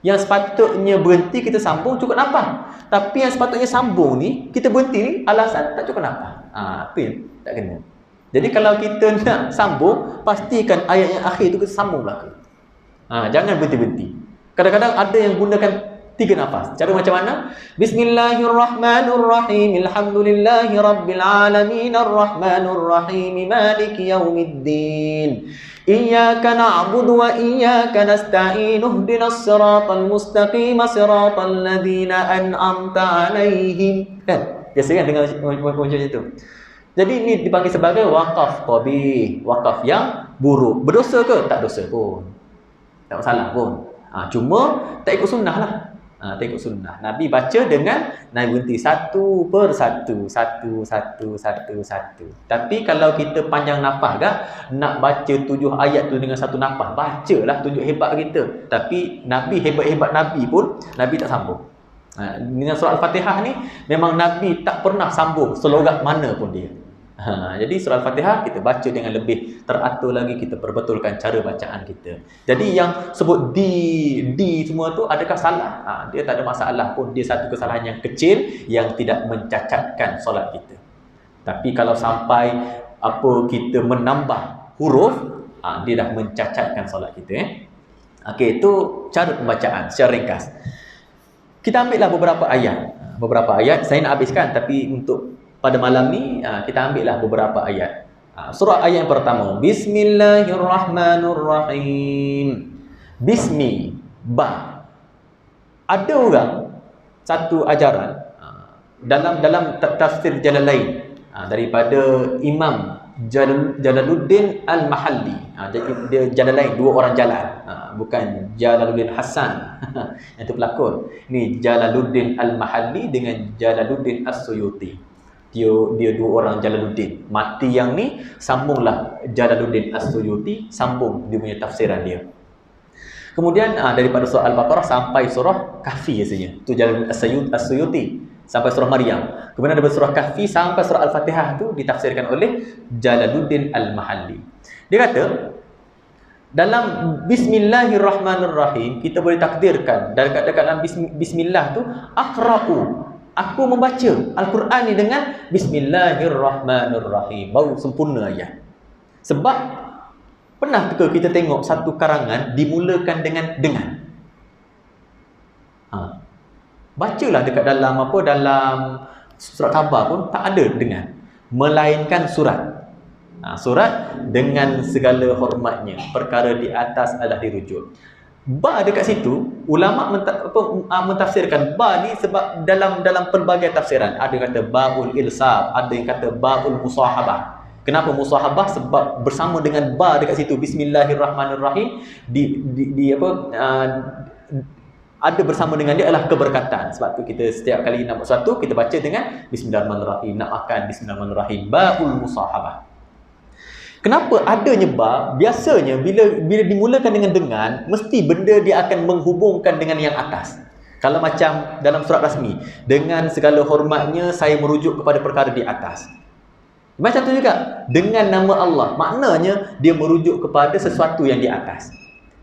Yang sepatutnya berhenti kita sambung cukup nafas. Tapi yang sepatutnya sambung ni kita berhenti ni alasan tak cukup nafas. Apa yang tak kena. Jadi kalau kita nak sambung, pastikan ayat yang akhir tu kita sambung belaka. Jangan berhenti-berhenti. Kadang-kadang ada yang gunakan 3 nafas. Cara macam mana? Bismillahirrahmanirrahim. Alhamdulillahi rabbil alamin arrahmanir rahim maliki yaumiddin. Iyyaka na'budu wa iyyaka nasta'in ihdinas siratal mustaqim siratal ladzina an'amta 'alaihim. Kan? Biasa kan dengar macam itu. Jadi ini dipanggil sebagai waqaf qabih, waqaf yang buruk. Berdosa ke? Tak dosa pun. Tak masalah pun. Cuma tak ikut sunnah lah. Tak ikut sunnah. Nabi baca dengan Nabi berhenti satu per satu. Tapi kalau kita panjang nafas kan, nak baca 7 ayat tu dengan satu nafas, bacalah, tunjuk hebat kita. Tapi Nabi, hebat-hebat Nabi pun Nabi tak sambung. Dengan surah Al-Fatihah ni memang Nabi tak pernah sambung selogat mana pun dia. Jadi surah Al-Fatihah kita baca dengan lebih teratur lagi, kita perbetulkan cara bacaan kita. Jadi yang sebut di semua tu adakah salah? Dia tak ada masalah pun, dia satu kesalahan yang kecil yang tidak mencacatkan solat kita. Tapi kalau sampai kita menambah huruf, dia dah mencacatkan solat kita. Okey, itu cara pembacaan secara ringkas. Kita ambillah beberapa ayat. Beberapa ayat saya nak habiskan, tapi untuk pada malam ni kita ambillah beberapa ayat. Surah ayat yang pertama, Bismillahirrahmanirrahim. Bismi, ba. Ada orang satu ajaran dalam tafsir Jalalain daripada Imam Jalaluddin Al-Mahalli. Dia Jalalain, 2 orang jalan. Bukan Jalaluddin Hasan yang tu pelakon. Ni Jalaluddin Al-Mahalli dengan Jalaluddin As-Suyuti. Dia 2 orang Jalaluddin. Mati yang ni, sambunglah Jalaluddin As-Suyuti, sambung dia punya tafsiran dia. Kemudian daripada surah Al-Baqarah sampai surah Kahfi rasanya. Tu Jalaluddin As-Suyuti sampai surah Maryam. Kemudian daripada surah Kahfi sampai surah Al-Fatihah tu ditafsirkan oleh Jalaluddin Al-Mahalli. Dia kata, dalam Bismillahirrahmanirrahim kita boleh takdirkan dekat dalam Bismillah tu, aqra'u, aku membaca Al-Quran ni dengan Bismillahirrahmanirrahim, baru sempurna ayat. Sebab pernah ke kita tengok satu karangan dimulakan dengan bacalah dekat dalam dalam surat khabar pun tak ada dengan, melainkan surat. Surat dengan segala hormatnya, perkara di atas adalah dirujuk. Ba dekat situ, ulama mentafsirkan ba ni sebab dalam pelbagai tafsiran. Ada yang kata baul ilsab, ada yang kata baul musahabah. Kenapa musahabah? Sebab bersama dengan ba dekat situ, Bismillahirrahmanirrahim, ada bersama dengan dia adalah keberkatan. Sebab tu kita setiap kali nak buat sesuatu, kita baca dengan Bismillahirrahmanirrahim. Nak makan, Bismillahirrahmanirrahim, baul musahabah. Kenapa adanya ba? Biasanya bila dimulakan dengan, mesti benda dia akan menghubungkan dengan yang atas. Kalau macam dalam surat rasmi, dengan segala hormatnya saya merujuk kepada perkara di atas. Macam tu juga dengan nama Allah, maknanya dia merujuk kepada sesuatu yang di atas.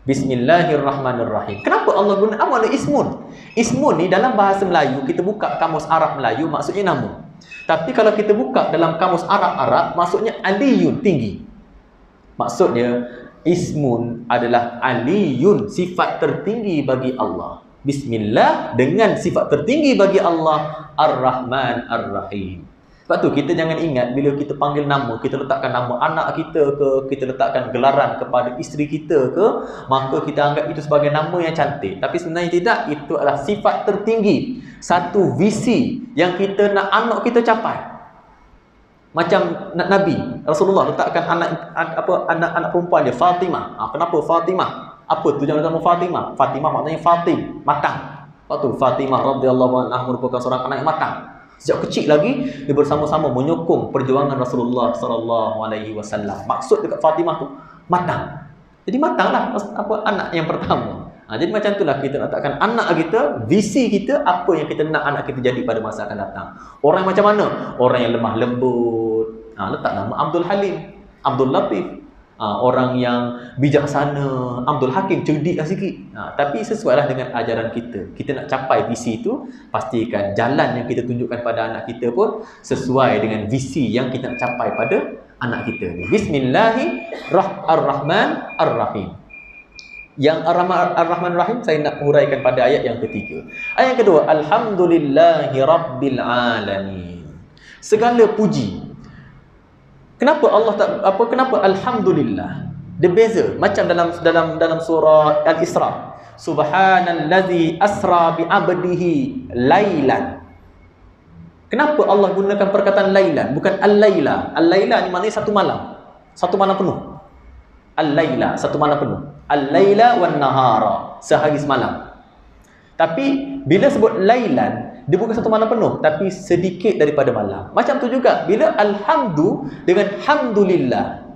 Bismillahirrahmanirrahim. Kenapa Allah guna nama ismun? Ismun ni dalam bahasa Melayu, kita buka kamus Arab Melayu, maksudnya nama. Tapi kalau kita buka dalam kamus Arab, maksudnya aliyun, tinggi. Maksudnya ismun adalah aliyun, sifat tertinggi bagi Allah. Bismillah dengan sifat tertinggi bagi Allah, Ar-Rahman Ar-Rahim. Sebab tu kita jangan ingat bila kita panggil nama, kita letakkan nama anak kita ke, kita letakkan gelaran kepada isteri kita ke, maka kita anggap itu sebagai nama yang cantik. Tapi sebenarnya tidak, itu adalah sifat tertinggi, satu visi yang kita nak anak kita capai. Macam Nabi Rasulullah letakkan anak perempuan dia Fatimah. Kenapa Fatimah? Apa tujuan nama Fatimah? Fatimah maknanya Fatim, matang. Waktu Fatimah radhiyallahu anha merupakan seorang anak yang matang. Sejak kecil lagi dia bersama-sama menyokong perjuangan Rasulullah sallallahu alaihi wasallam. Maksud dekat Fatimah tu matang. Jadi matanglah anak yang pertama. Jadi macam itulah kita letakkan anak kita, visi kita, apa yang kita nak anak kita jadi pada masa akan datang. Orang macam mana? Orang yang lemah lembut. Letak nama Abdul Halim, Abdul Latif. Orang yang bijaksana, Abdul Hakim, cerdiklah sikit. Tapi sesuailah dengan ajaran kita. Kita nak capai visi itu, pastikan jalan yang kita tunjukkan pada anak kita pun sesuai dengan visi yang kita nak capai pada anak kita. Bismillahirrahmanirrahim. Yang Ar-Rahman Ar-Rahim saya nak huraikan pada ayat yang ketiga. Ayat yang kedua, Alhamdulillahi Rabbil Alamin. Segala puji. Kenapa Allah tak kenapa alhamdulillah? Dia beza macam dalam surah Al-Isra. Subhanallazi asra bi 'abdihi lailan. Kenapa Allah gunakan perkataan lailan bukan al-laila? Al-laila ni maknanya satu malam. Satu malam penuh. Al-laila, satu malam penuh. Al-laila wan nahara, sehari semalam. Tapi bila sebut lailan, dia bukan satu malam penuh, tapi sedikit daripada malam. Macam tu juga bila alhamdu dengan hamdulillah,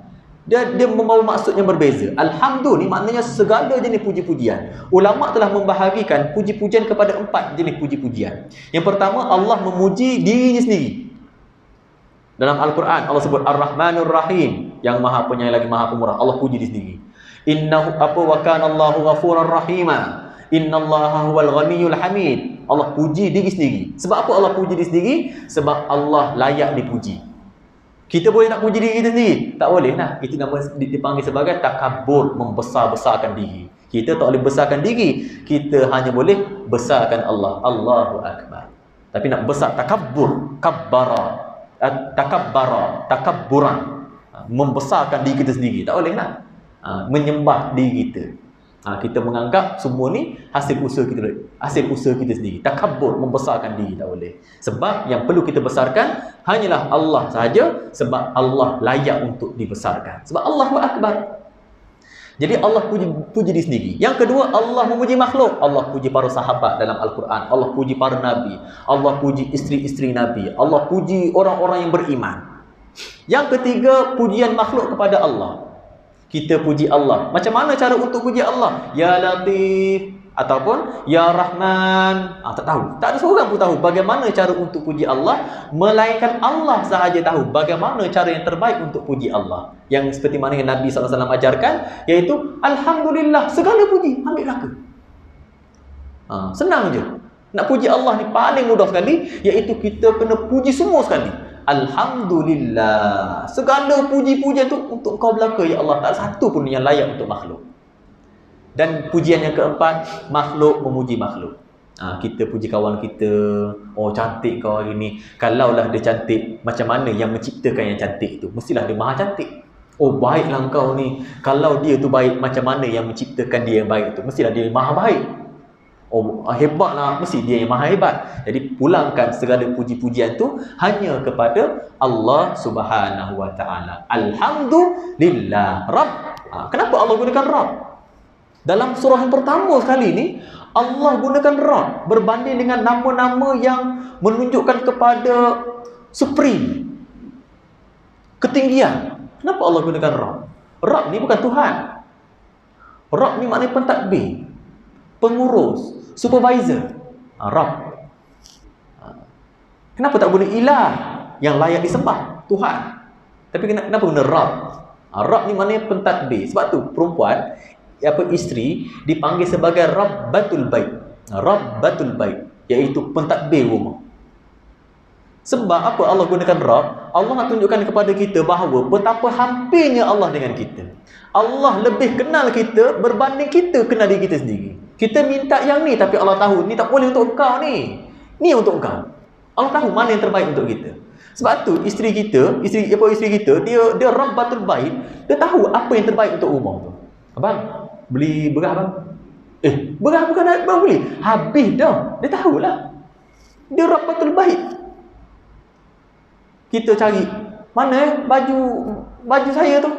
dia membawa maksud yang berbeza. Alhamdu ni maknanya segala jenis puji-pujian. Ulama telah membahagikan puji-pujian kepada 4 jenis puji-pujian. Yang pertama, Allah memuji dirinya sendiri. Dalam Al-Quran Allah sebut Ar-Rahmanur Rahim, yang Maha Penyayang lagi Maha Pemurah. Allah puji diri sendiri. Innahu wa kana Allahu ghafurur rahima. Innallaha huwal ghaniyyul hamid. Allah puji diri sendiri. Sebab apa Allah puji diri sendiri? Sebab Allah layak dipuji. Kita boleh nak puji diri kita sendiri? Tak boleh lah. Itu nama dipanggil sebagai takabur, membesar-besarkan diri. Kita tak boleh besarkan diri. Kita hanya boleh besarkan Allah. Allahu Akbar. Tapi nak besar takabur, takabburan, membesarkan diri kita sendiri. Tak boleh lah. Menyembah diri kita. Kita menganggap semua ni hasil usaha kita sendiri. Takabbur, membesarkan diri, tak boleh. Sebab yang perlu kita besarkan hanyalah Allah sahaja, sebab Allah layak untuk dibesarkan. Sebab Allahu Akbar. Jadi Allah puji diri sendiri. Yang kedua, Allah memuji makhluk. Allah puji para sahabat dalam Al-Quran. Allah puji para nabi. Allah puji isteri-isteri nabi. Allah puji orang-orang yang beriman. Yang ketiga, pujian makhluk kepada Allah. Kita puji Allah. Macam mana cara untuk puji Allah? Ya Latif ataupun Ya Rahman. Tak tahu. Tak ada seorang pun tahu bagaimana cara untuk puji Allah, melainkan Allah sahaja tahu bagaimana cara yang terbaik untuk puji Allah. Yang seperti mana yang Nabi SAW ajarkan, iaitu Alhamdulillah, segala puji ambil belaka. Senang je. Nak puji Allah ni paling mudah sekali, iaitu kita kena puji semua sekali. Alhamdulillah, segala puji-pujian tu untuk Kau belaka ya Allah. Tak satu pun yang layak untuk makhluk. Dan pujian yang keempat, makhluk memuji makhluk. Kita puji kawan kita, oh cantik kau hari ni. Kalaulah dia cantik, macam mana yang menciptakan yang cantik tu? Mestilah dia maha cantik. Oh baiklah kau ni. Kalau dia tu baik, macam mana yang menciptakan dia yang baik tu? Mestilah dia maha baik. Oh hebatlah, mesti dia yang maha hebat. Jadi pulangkan segala puji-pujian tu hanya kepada Allah Subhanahu wa taala. Alhamdulillah Rabb. Kenapa Allah gunakan Rabb? Dalam surah yang pertama sekali ni Allah gunakan Rabb berbanding dengan nama-nama yang menunjukkan kepada supreme, ketinggian. Kenapa Allah gunakan Rabb? Rabb ni bukan Tuhan. Rabb ni maknanya pentadbir, pengurus, supervisor. Rabb. Kenapa tak boleh ilah yang layak disembah? Tuhan. Tapi kenapa guna Rabb? Rabb ni maknanya pentadbir. Sebab tu perempuan, isteri dipanggil sebagai Rabbatul Bait. Rabbatul Bait, iaitu pentadbir rumah. Sebab apa Allah gunakan Rabb? Allah nak tunjukkan kepada kita bahawa betapa hampirnya Allah dengan kita. Allah lebih kenal kita berbanding kita kenal diri kita sendiri. Kita minta yang ni, tapi Allah tahu ni tak boleh untuk engkau ni. Ni untuk engkau. Allah tahu mana yang terbaik untuk kita. Sebab tu isteri kita, dia Rabbatul Bait, dia tahu apa yang terbaik untuk rumah tu. Abang, beli beras bang. Beras bukan abang beli. Habis dah. Dia tahulah. Dia Rabbatul Bait. Kita cari mana baju saya tu.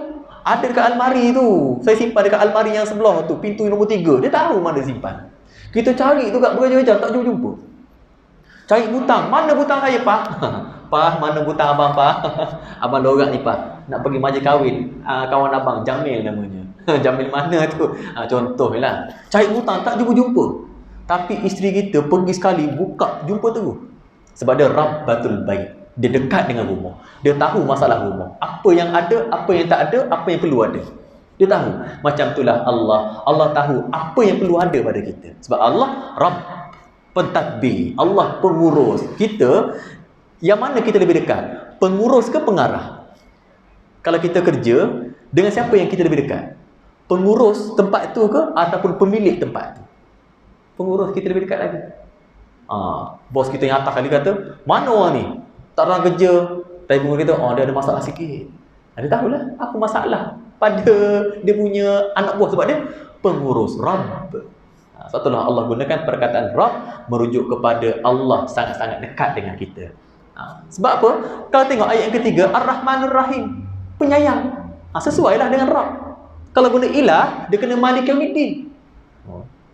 Ada dekat almari tu. Saya simpan dekat almari yang sebelah tu, pintu nombor 3. Dia tahu mana simpan. Kita cari tu kat berjam-jam tak jumpa. Cari butang. Mana butang saya, Pak? Pak, mana butang abang, Pak? Abang lorak ni, Pak. Nak pergi majlis kahwin kawan abang, Jamil namanya. Jamil mana tu? Contohlah. Cari butang tak jumpa. Tapi isteri kita pergi sekali buka, jumpa terus. Sebab dia Rabbatul Bait. Dia dekat dengan rumah. Dia tahu masalah rumah. Apa yang ada, apa yang tak ada, apa yang perlu ada. Dia tahu. Macam itulah Allah. Allah tahu apa yang perlu ada pada kita. Sebab Allah Rabb, pentadbir. Allah pengurus. Kita, yang mana kita lebih dekat? Pengurus ke pengarah? Kalau kita kerja, dengan siapa yang kita lebih dekat? pengurus tempat tu ke ataupun pemilik tempat tu? Pengurus kita lebih dekat lagi. Bos kita yang atas kali kata, mana orang ni? Tak orang kerja. Tapi pengurus kita, dia ada masalah sikit. Dia tahulah apa masalah pada dia punya anak buah, sebab dia pengurus, Rabb. Sebab itulah Allah gunakan perkataan Rabb merujuk kepada Allah sangat-sangat dekat dengan kita. Sebab apa? Kalau tengok ayat yang ketiga, Ar-Rahmanur Rahim, penyayang. Sesuailah dengan Rabb. Kalau guna ilah, dia kena Malik Yaumiddin.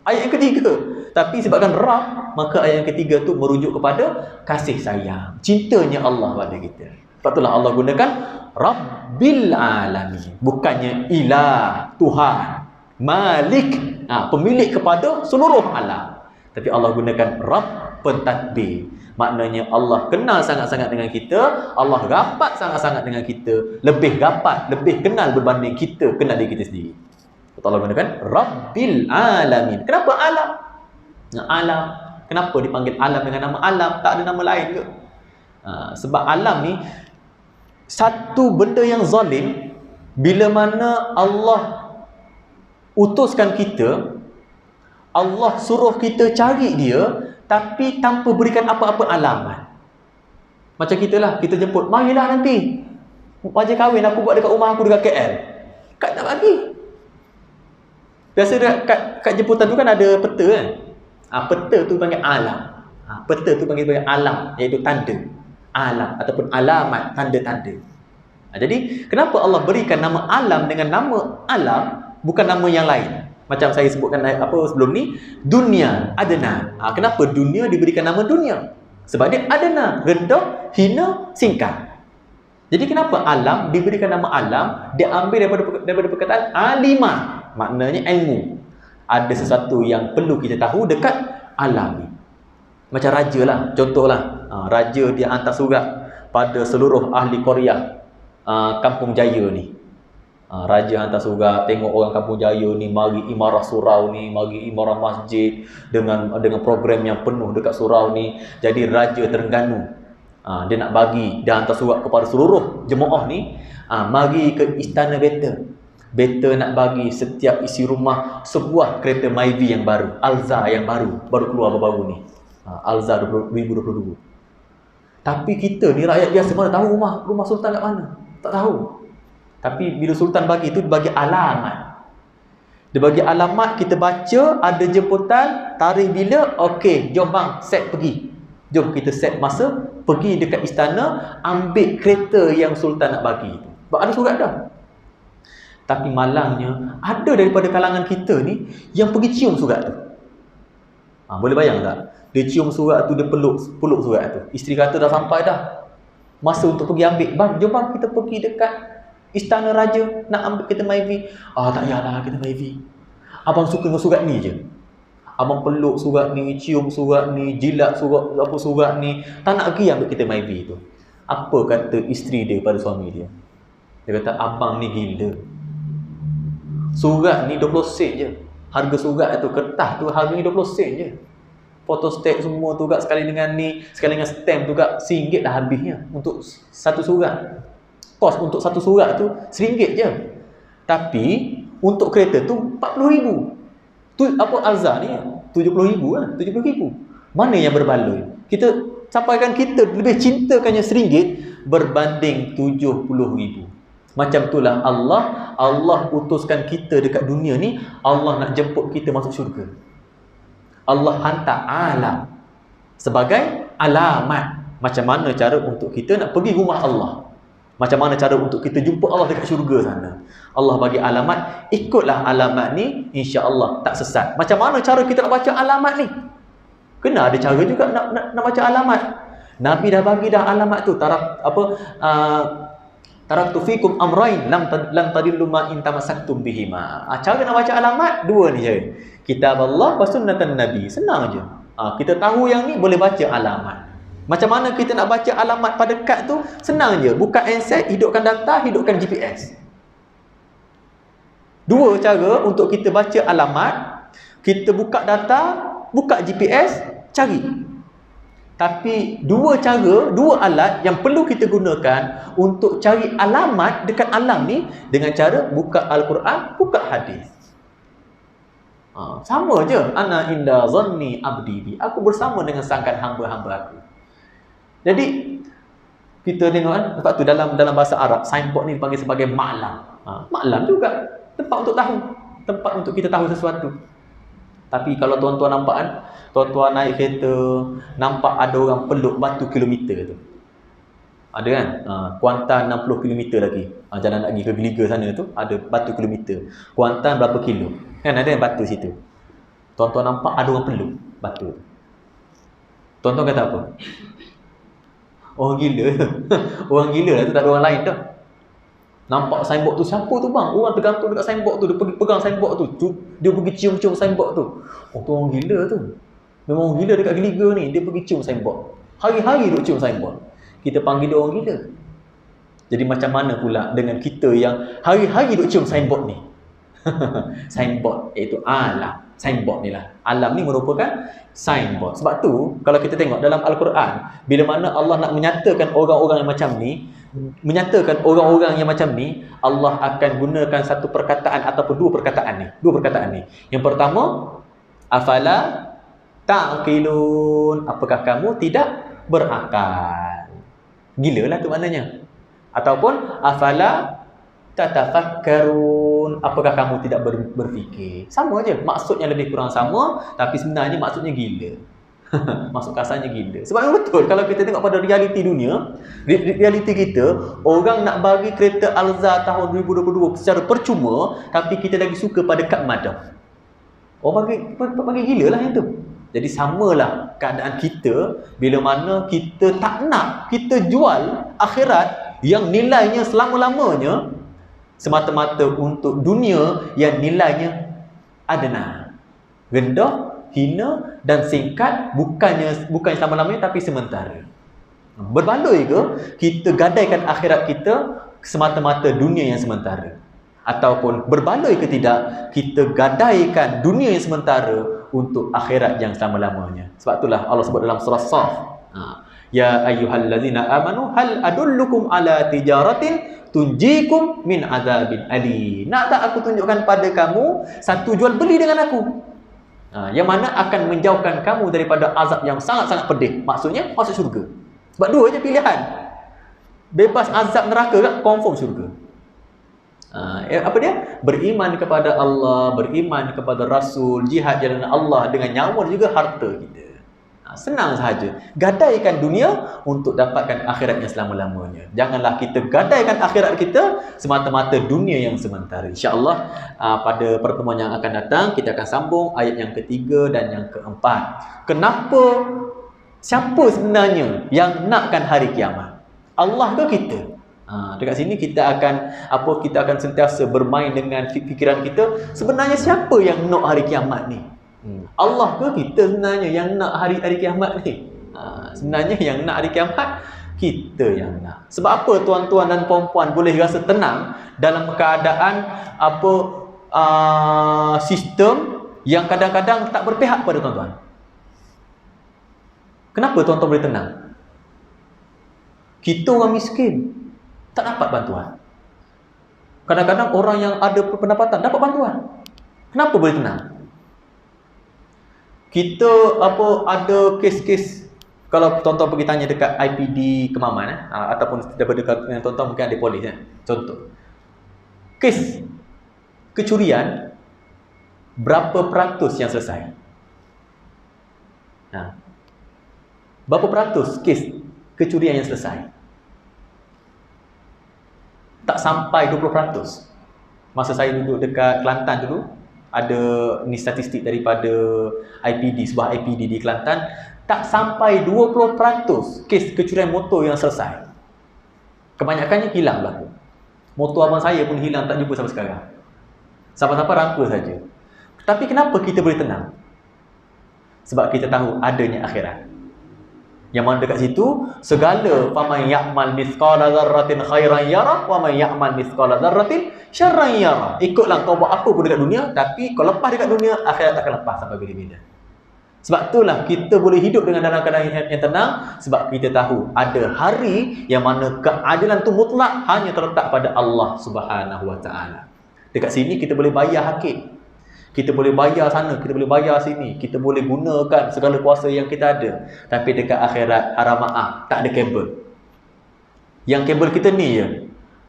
Ayat yang ketiga. Tapi sebabkan Rabb, maka ayat yang ketiga tu merujuk kepada kasih sayang, cintanya Allah pada kita. Sebab itulah Allah gunakan Rabbil Alamin, bukannya ilah, Tuhan, Malik, pemilik kepada seluruh alam. Tapi Allah gunakan Rabb pentadbir. Maknanya Allah kenal sangat-sangat dengan kita, Allah rapat sangat-sangat dengan kita, lebih rapat, lebih kenal berbanding kita kenal diri kita sendiri. Allah gunakan Rabbil Alamin. Kenapa alam? Alam. Kenapa dipanggil alam dengan nama alam? Tak ada nama lain ke? Sebab alam ni satu benda yang zalim. Bila mana Allah utuskan kita, Allah suruh kita cari dia, tapi tanpa berikan apa-apa alamat. Macam kita lah, kita jemput, marilah nanti wajib kahwin aku buat dekat rumah aku dekat KL. Kat tak bagi. Biasa kat jemputan tu kan ada peta kan. Peta tu panggil alam. Peta tu panggil alam, iaitu tanda. Alam ataupun alamat, tanda-tanda. Jadi kenapa Allah berikan nama alam dengan nama alam, bukan nama yang lain? Macam saya sebutkan sebelum ni, dunia, adna. Kenapa dunia diberikan nama dunia? Sebab dia adna, rendah, hina, singkat. Jadi kenapa alam diberikan nama alam? Dia ambil daripada perkataan alimah, maknanya ilmu. Ada sesuatu yang perlu kita tahu dekat alam ni. Macam raja lah, contohlah. Raja dia hantar surat pada seluruh ahli Korea, Kampung Jaya ni. Raja hantar surat, tengok orang Kampung Jaya ni mari imarah surau ni, mari imarah masjid dengan program yang penuh dekat surau ni. Jadi raja Terengganu, dia nak bagi, dia hantar surat kepada seluruh jemaah ni, mari ke Istana Beta. Beta nak bagi setiap isi rumah sebuah kereta Myvi yang baru, Alza yang baru keluar baru-baru ni, Alza 2022. Tapi kita ni rakyat biasa, mana tahu rumah sultan kat mana? Tak tahu. Tapi bila sultan bagi tu, dia bagi alamat. Dia bagi alamat, kita baca, ada jemputan, tarikh bila, okey, jom bang, set pergi. Jom kita set masa, pergi dekat istana, ambil kereta yang sultan nak bagi. Sebab ada surat dah. Tapi malangnya, ada daripada kalangan kita ni yang pergi cium surat tu. Boleh bayang tak? Dia cium surat tu, dia peluk surat tu. Isteri kata dah sampai dah, masa untuk pergi ambil. Bang, jom bang kita pergi dekat Istana Raja, nak ambil kereta Myvi. Tak payahlah kereta Myvi. Abang suka dengan surat ni je. Abang peluk surat ni, cium surat ni, jilat surat ni. Tak nak pergi ambil kereta Myvi tu. Apa kata isteri dia pada suami dia? Dia kata, abang ni gila. Surat ni 20 sen je. Harga surat tu, kertas tu harganya 20 sen je. Photostat semua tu kat, sekali dengan ni, sekali dengan stamp tu kat, RM1 dah habisnya untuk satu surat. Kos untuk satu surat tu RM1 je. Tapi untuk kereta tu RM40,000. Tu apa Alza ni RM70,000 lah, RM70,000. Mana yang berbaloi? Kita sampaikan kita lebih cintakannya RM1 berbanding RM70,000. Macam itulah Allah utuskan kita dekat dunia ni. Allah nak jemput kita masuk syurga. Allah hantar alam sebagai alamat. Macam mana cara untuk kita nak pergi rumah Allah, macam mana cara untuk kita jumpa Allah dekat syurga sana. Allah bagi alamat, ikutlah alamat ni, insya-Allah tak sesat. Macam mana cara kita nak baca alamat ni? Kena ada cara juga nak baca alamat. Nabi dah bagi dah alamat tu. Taraktu fikum amrain lam tadillu ma in tamassaktum bihima. Cara nak baca alamat dua ni je. Kitab Allah wa sunnatan Nabi. Senang je. Kita tahu yang ni, boleh baca alamat. Macam mana kita nak baca alamat pada kad tu? Senang je. Buka handset, hidupkan data, hidupkan GPS. Dua cara untuk kita baca alamat. Kita buka data, buka GPS, cari. Tapi dua cara, dua alat yang perlu kita gunakan untuk cari alamat dekat alam ni dengan cara buka Al-Quran, buka hadis. Sama je. Ana inda zanni abdi bi. Aku bersama dengan sangkaan hamba-hamba aku. Jadi kita tengok kan, sebab tu dalam bahasa Arab signboard ni dipanggil sebagai ma'lam. Ma'lam juga tempat untuk tahu, tempat untuk kita tahu sesuatu. Tapi kalau tuan-tuan nampak kan, tuan-tuan naik kereta, nampak ada orang peluk batu kilometer tu. Ada kan? Kuantan 60 km lagi. Jalan nak pergi ke Geliga sana tu, ada batu kilometer. Kuantan berapa kilo? Kan ada batu situ. Tuan-tuan nampak ada orang peluk batu. Tuan-tuan kata apa? Orang gila. Orang gila lah tu, tak ada orang lain dah. Nampak signboard tu, siapa tu bang? Orang tergantung dekat signboard tu, dia pergi pegang signboard tu, dia pergi cium-cium signboard tu. Oh tu orang gila tu. Memang orang gila dekat Geliga ni, dia pergi cium signboard. Hari-hari duk cium signboard. Kita panggil dia orang gila. Jadi macam mana pula dengan kita yang hari-hari duk cium signboard ni? Signboard, iaitu alam. Signboard ni lah. Alam ni merupakan signboard. Sebab tu, kalau kita tengok dalam Al-Quran, bila mana Allah nak menyatakan orang-orang yang macam ni, Allah akan gunakan satu perkataan ataupun dua perkataan ni. Yang pertama, afala ta'qilun, apakah kamu tidak berakal? Gila lah tu maknanya. Ataupun afala tatafakkarun, apakah kamu tidak berfikir? Sama je, maksudnya lebih kurang sama, tapi sebenarnya maksudnya gila. Maksud kasarnya gila. Sebab yang betul, kalau kita tengok pada realiti dunia, realiti kita, orang nak bagi kereta Alza tahun 2022 secara percuma, tapi kita lagi suka pada kad madah. Orang bagi gila lah yang tu. Jadi samalah keadaan kita bila mana kita tak nak kita jual akhirat yang nilainya selama-lamanya semata-mata untuk dunia yang nilainya adna, rendah, hina dan singkat, bukan selama-lamanya tapi sementara. Berbaloi ke kita gadaikan akhirat kita semata-mata dunia yang sementara? Ataupun berbaloi ke tidak kita gadaikan dunia yang sementara untuk akhirat yang selama-lamanya? Sebab itulah Allah sebut dalam surah Saf, ya ayyuhallazina amanu hal adullukum ala tijaratin tunjikum min azabin ali. Nak tak aku tunjukkan pada kamu satu jual beli dengan aku, yang mana akan menjauhkan kamu daripada azab yang sangat-sangat pedih. Maksudnya masuk syurga. Sebab dua je pilihan, bebas azab neraka kan, confirm syurga. Apa dia? Beriman kepada Allah, beriman kepada Rasul, jihad jalan Allah dengan nyawa dan juga harta kita. Senang sahaja. Gadaikan dunia untuk dapatkan akhirat yang selama-lamanya. Janganlah kita gadaikan akhirat kita semata-mata dunia yang sementara. InsyaAllah pada pertemuan yang akan datang kita akan sambung ayat yang ketiga dan yang keempat. Kenapa? Siapa sebenarnya yang nakkan hari kiamat? Allah ke kita? Dekat sini kita akan sentiasa bermain dengan fikiran kita. Sebenarnya siapa yang nak hari kiamat ni? Allah ke kita sebenarnya yang nak hari kiamat ni? Sebenarnya yang nak hari kiamat kita yang nak. Sebab apa tuan-tuan dan puan-puan boleh rasa tenang dalam keadaan sistem yang kadang-kadang tak berpihak pada tuan-tuan? Kenapa tuan-tuan boleh tenang? Kita orang miskin tak dapat bantuan. Kadang-kadang orang yang ada pendapatan dapat bantuan. Kenapa boleh tenang? Kita ada kes-kes, kalau tuan-tuan pergi tanya dekat IPD Kemaman ataupun dekat dengan tuan-tuan mungkin ada polis kan. Contoh. Kes kecurian berapa peratus yang selesai? Berapa peratus kes kecurian yang selesai? Tak sampai 20%. Masa saya duduk dekat Kelantan dulu, ada ni statistik daripada IPD, sebuah IPD di Kelantan, tak sampai 20% kes kecurian motor yang selesai. Kebanyakannya hilang berlaku. Motor abang saya pun hilang, tak jumpa sampai sekarang. Siapa-siapa rangka saja. Tapi kenapa kita boleh tenang? Sebab kita tahu adanya akhirat. Yang mana dekat situ segala faman ya'mal mithqala dzarratin khairan yara wa man ya'mal mithqala dzarratin syarran yara. Ikutlah kau buat apa pun dekat dunia, tapi kau lepas dekat dunia, akhirat takkan lepas sampai bila-bila. Sebab itulah kita boleh hidup dengan dalam keadaan yang tenang, sebab kita tahu ada hari yang mana keadilan tu mutlak hanya terletak pada Allah Subhanahu Wa Taala. Dekat sini kita boleh bayar hakim, kita boleh bayar sana, kita boleh bayar sini, kita boleh gunakan segala kuasa yang kita ada. Tapi dekat akhirat, harap maaf, tak ada kabel. Yang kabel kita ni je.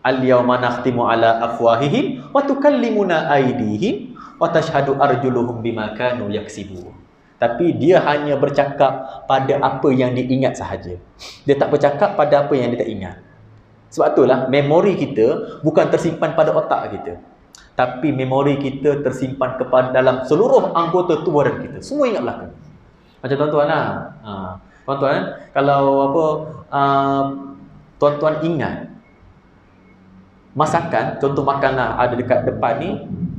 Al-yawma nakhtimu ala afwahihim wa tukallimuna aydihim wa tashhadu arjuluhum bima kanu yaksibun. Tapi dia hanya bercakap pada apa yang diingat sahaja. Dia tak bercakap pada apa yang dia tak ingat. Sebab itulah memori kita bukan tersimpan pada otak kita, tapi memori kita tersimpan kepada dalam seluruh anggota tubuh badan kita. Semua ingat belaka. Macam tuan-tuan lah. Tuan-tuan, kalau apa, tuan-tuan ingat masakan, contoh makan lah, ada dekat depan ni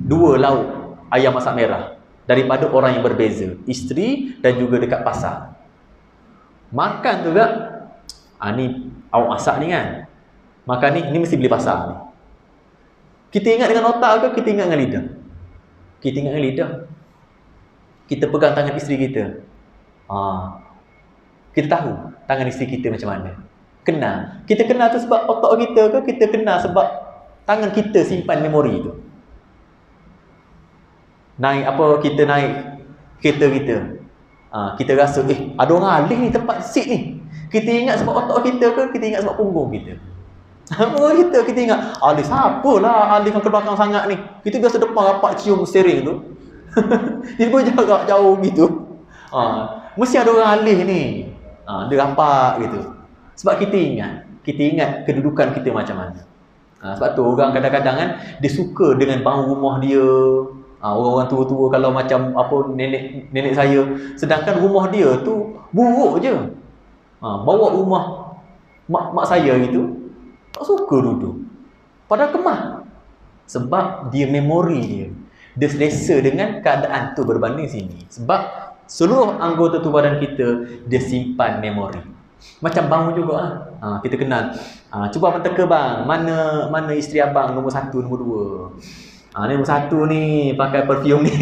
2 lauk ayam masak merah daripada orang yang berbeza, isteri dan juga dekat pasar. Makan tu juga, ni awak masak ni kan, makan ni mesti beli pasar ni. Kita ingat dengan otak ke kita ingat dengan lidah? Kita ingat dengan lidah. Kita pegang tangan isteri kita, kita tahu tangan isteri kita macam mana. Kenal. Kita kenal tu sebab otak kita ke kita kenal sebab tangan kita simpan memori tu. Kita naik kereta kita, kita rasa ada orang alih ni tempat seat ni. Kita ingat sebab otak kita ke kita ingat sebab punggung kita? Kita ingat alih siapalah alih ke belakang sangat ni. Kita biasa depan rapat cium steering tu. Dia pun jarak jauh gitu. Mesti ada orang alih ni. Dia rapat gitu. Sebab kita ingat kedudukan kita macam mana. Sebab tu orang kadang-kadang kan dia suka dengan bau rumah dia. Orang-orang tua-tua kalau macam apa nenek saya, sedangkan rumah dia tu buruk je. Bawa rumah mak saya gitu, tak suka duduk. Padahal kemah. Sebab dia memori dia. Dia selesa dengan keadaan tu berbanding sini. Sebab seluruh anggota tubuh badan kita dia simpan memori. Macam bang juga kita kenal. Cuba abang teka bang, mana isteri abang nombor 1, nombor 2. Ni nombor 1 ni pakai perfume ni.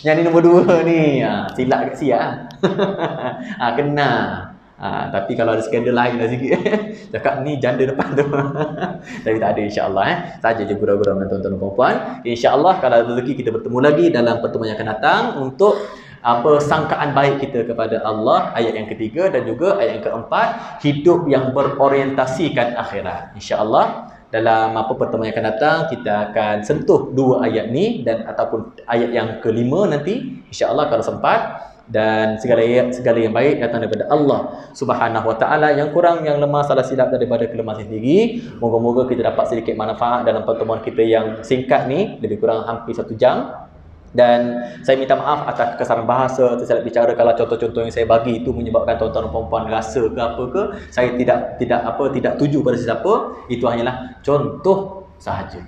Yang ni nombor 2 ni silap kat siap. Kenal. Tapi kalau ada skandal lain lah sikit. Cakap ni janda depan tu. Tapi tak ada, insya-Allah saja je gurau-gurau dengan tuan-tuan dan puan-puan. Insya-Allah kalau ada rezeki kita bertemu lagi dalam pertemuan yang akan datang untuk sangkaan baik kita kepada Allah, ayat yang ketiga, dan juga ayat yang keempat, hidup yang berorientasikan akhirat. InsyaAllah dalam pertemuan yang akan datang kita akan sentuh 2 ayat ni dan ataupun ayat yang kelima nanti insya-Allah kalau sempat. Dan segala yang baik datang daripada Allah Subhanahu Wa Taala, yang kurang yang lemah salah silap daripada kelemahan sendiri. Moga-moga kita dapat sedikit manfaat dalam pertemuan kita yang singkat ni, lebih kurang hampir 1 jam. Dan saya minta maaf atas kesaran bahasa, tersilap bicara kalau contoh-contoh yang saya bagi itu menyebabkan tuan-tuan dan puan-puan rasa ke apa ke. Saya tidak tuju pada sesiapa. Itu hanyalah contoh sahaja.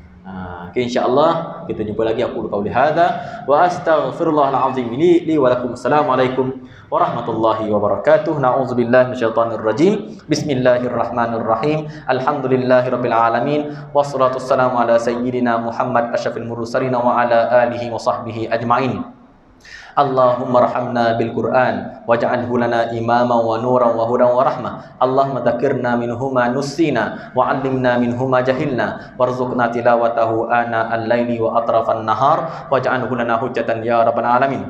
Okay, insya-Allah kita jumpa lagi. Aku qauli hadza wa astaghfirullahal azim li wa lakum. Assalamualaikum warahmatullahi wabarakatuh. Na'udzubillahi minasyaitonir rajim. Bismillahirrahmanirrahim. Alhamdulillahirabbil alamin. Wassalatu wassalamu ala sayyidina Muhammad asyrafil mursalin wa ala alihi wa sahbihi ajmain. Allahumma rahamna bil Qur'an waj'alhu lana imaman wa nuran wa hudan wa rahmah. Allahumma dzakirna minhu ma nussina wa 'allimna minhu ma jahilna warzuqna tilawatahu ana al-laili wa atrafan nahar waj'alhu lana hujjatan ya rabbal alamin.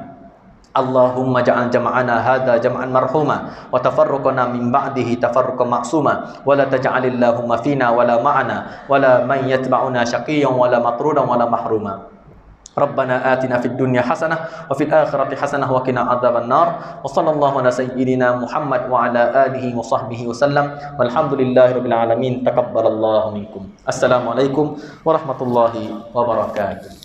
Allahumma ja'al jam'ana hadza jam'an marhuma wa tafarruqana min ba'dihi tafarruqan ma'suma wa la taj'alillahumma fina wa la ma'ana wa la man yatba'una shaqiyyan wa la matrudan wa la mahruma. Rabbana atina fid dunya hasanah wa fil akhirati hasanah wa qina adzaban nar. Wa sallallahu ala sayyidina Muhammad wa ala alihi wa sahbihi wasallam. Walhamdulillahirabbil alamin. Taqabbalallahu minkum. Assalamualaikum warahmatullahi wabarakatuh.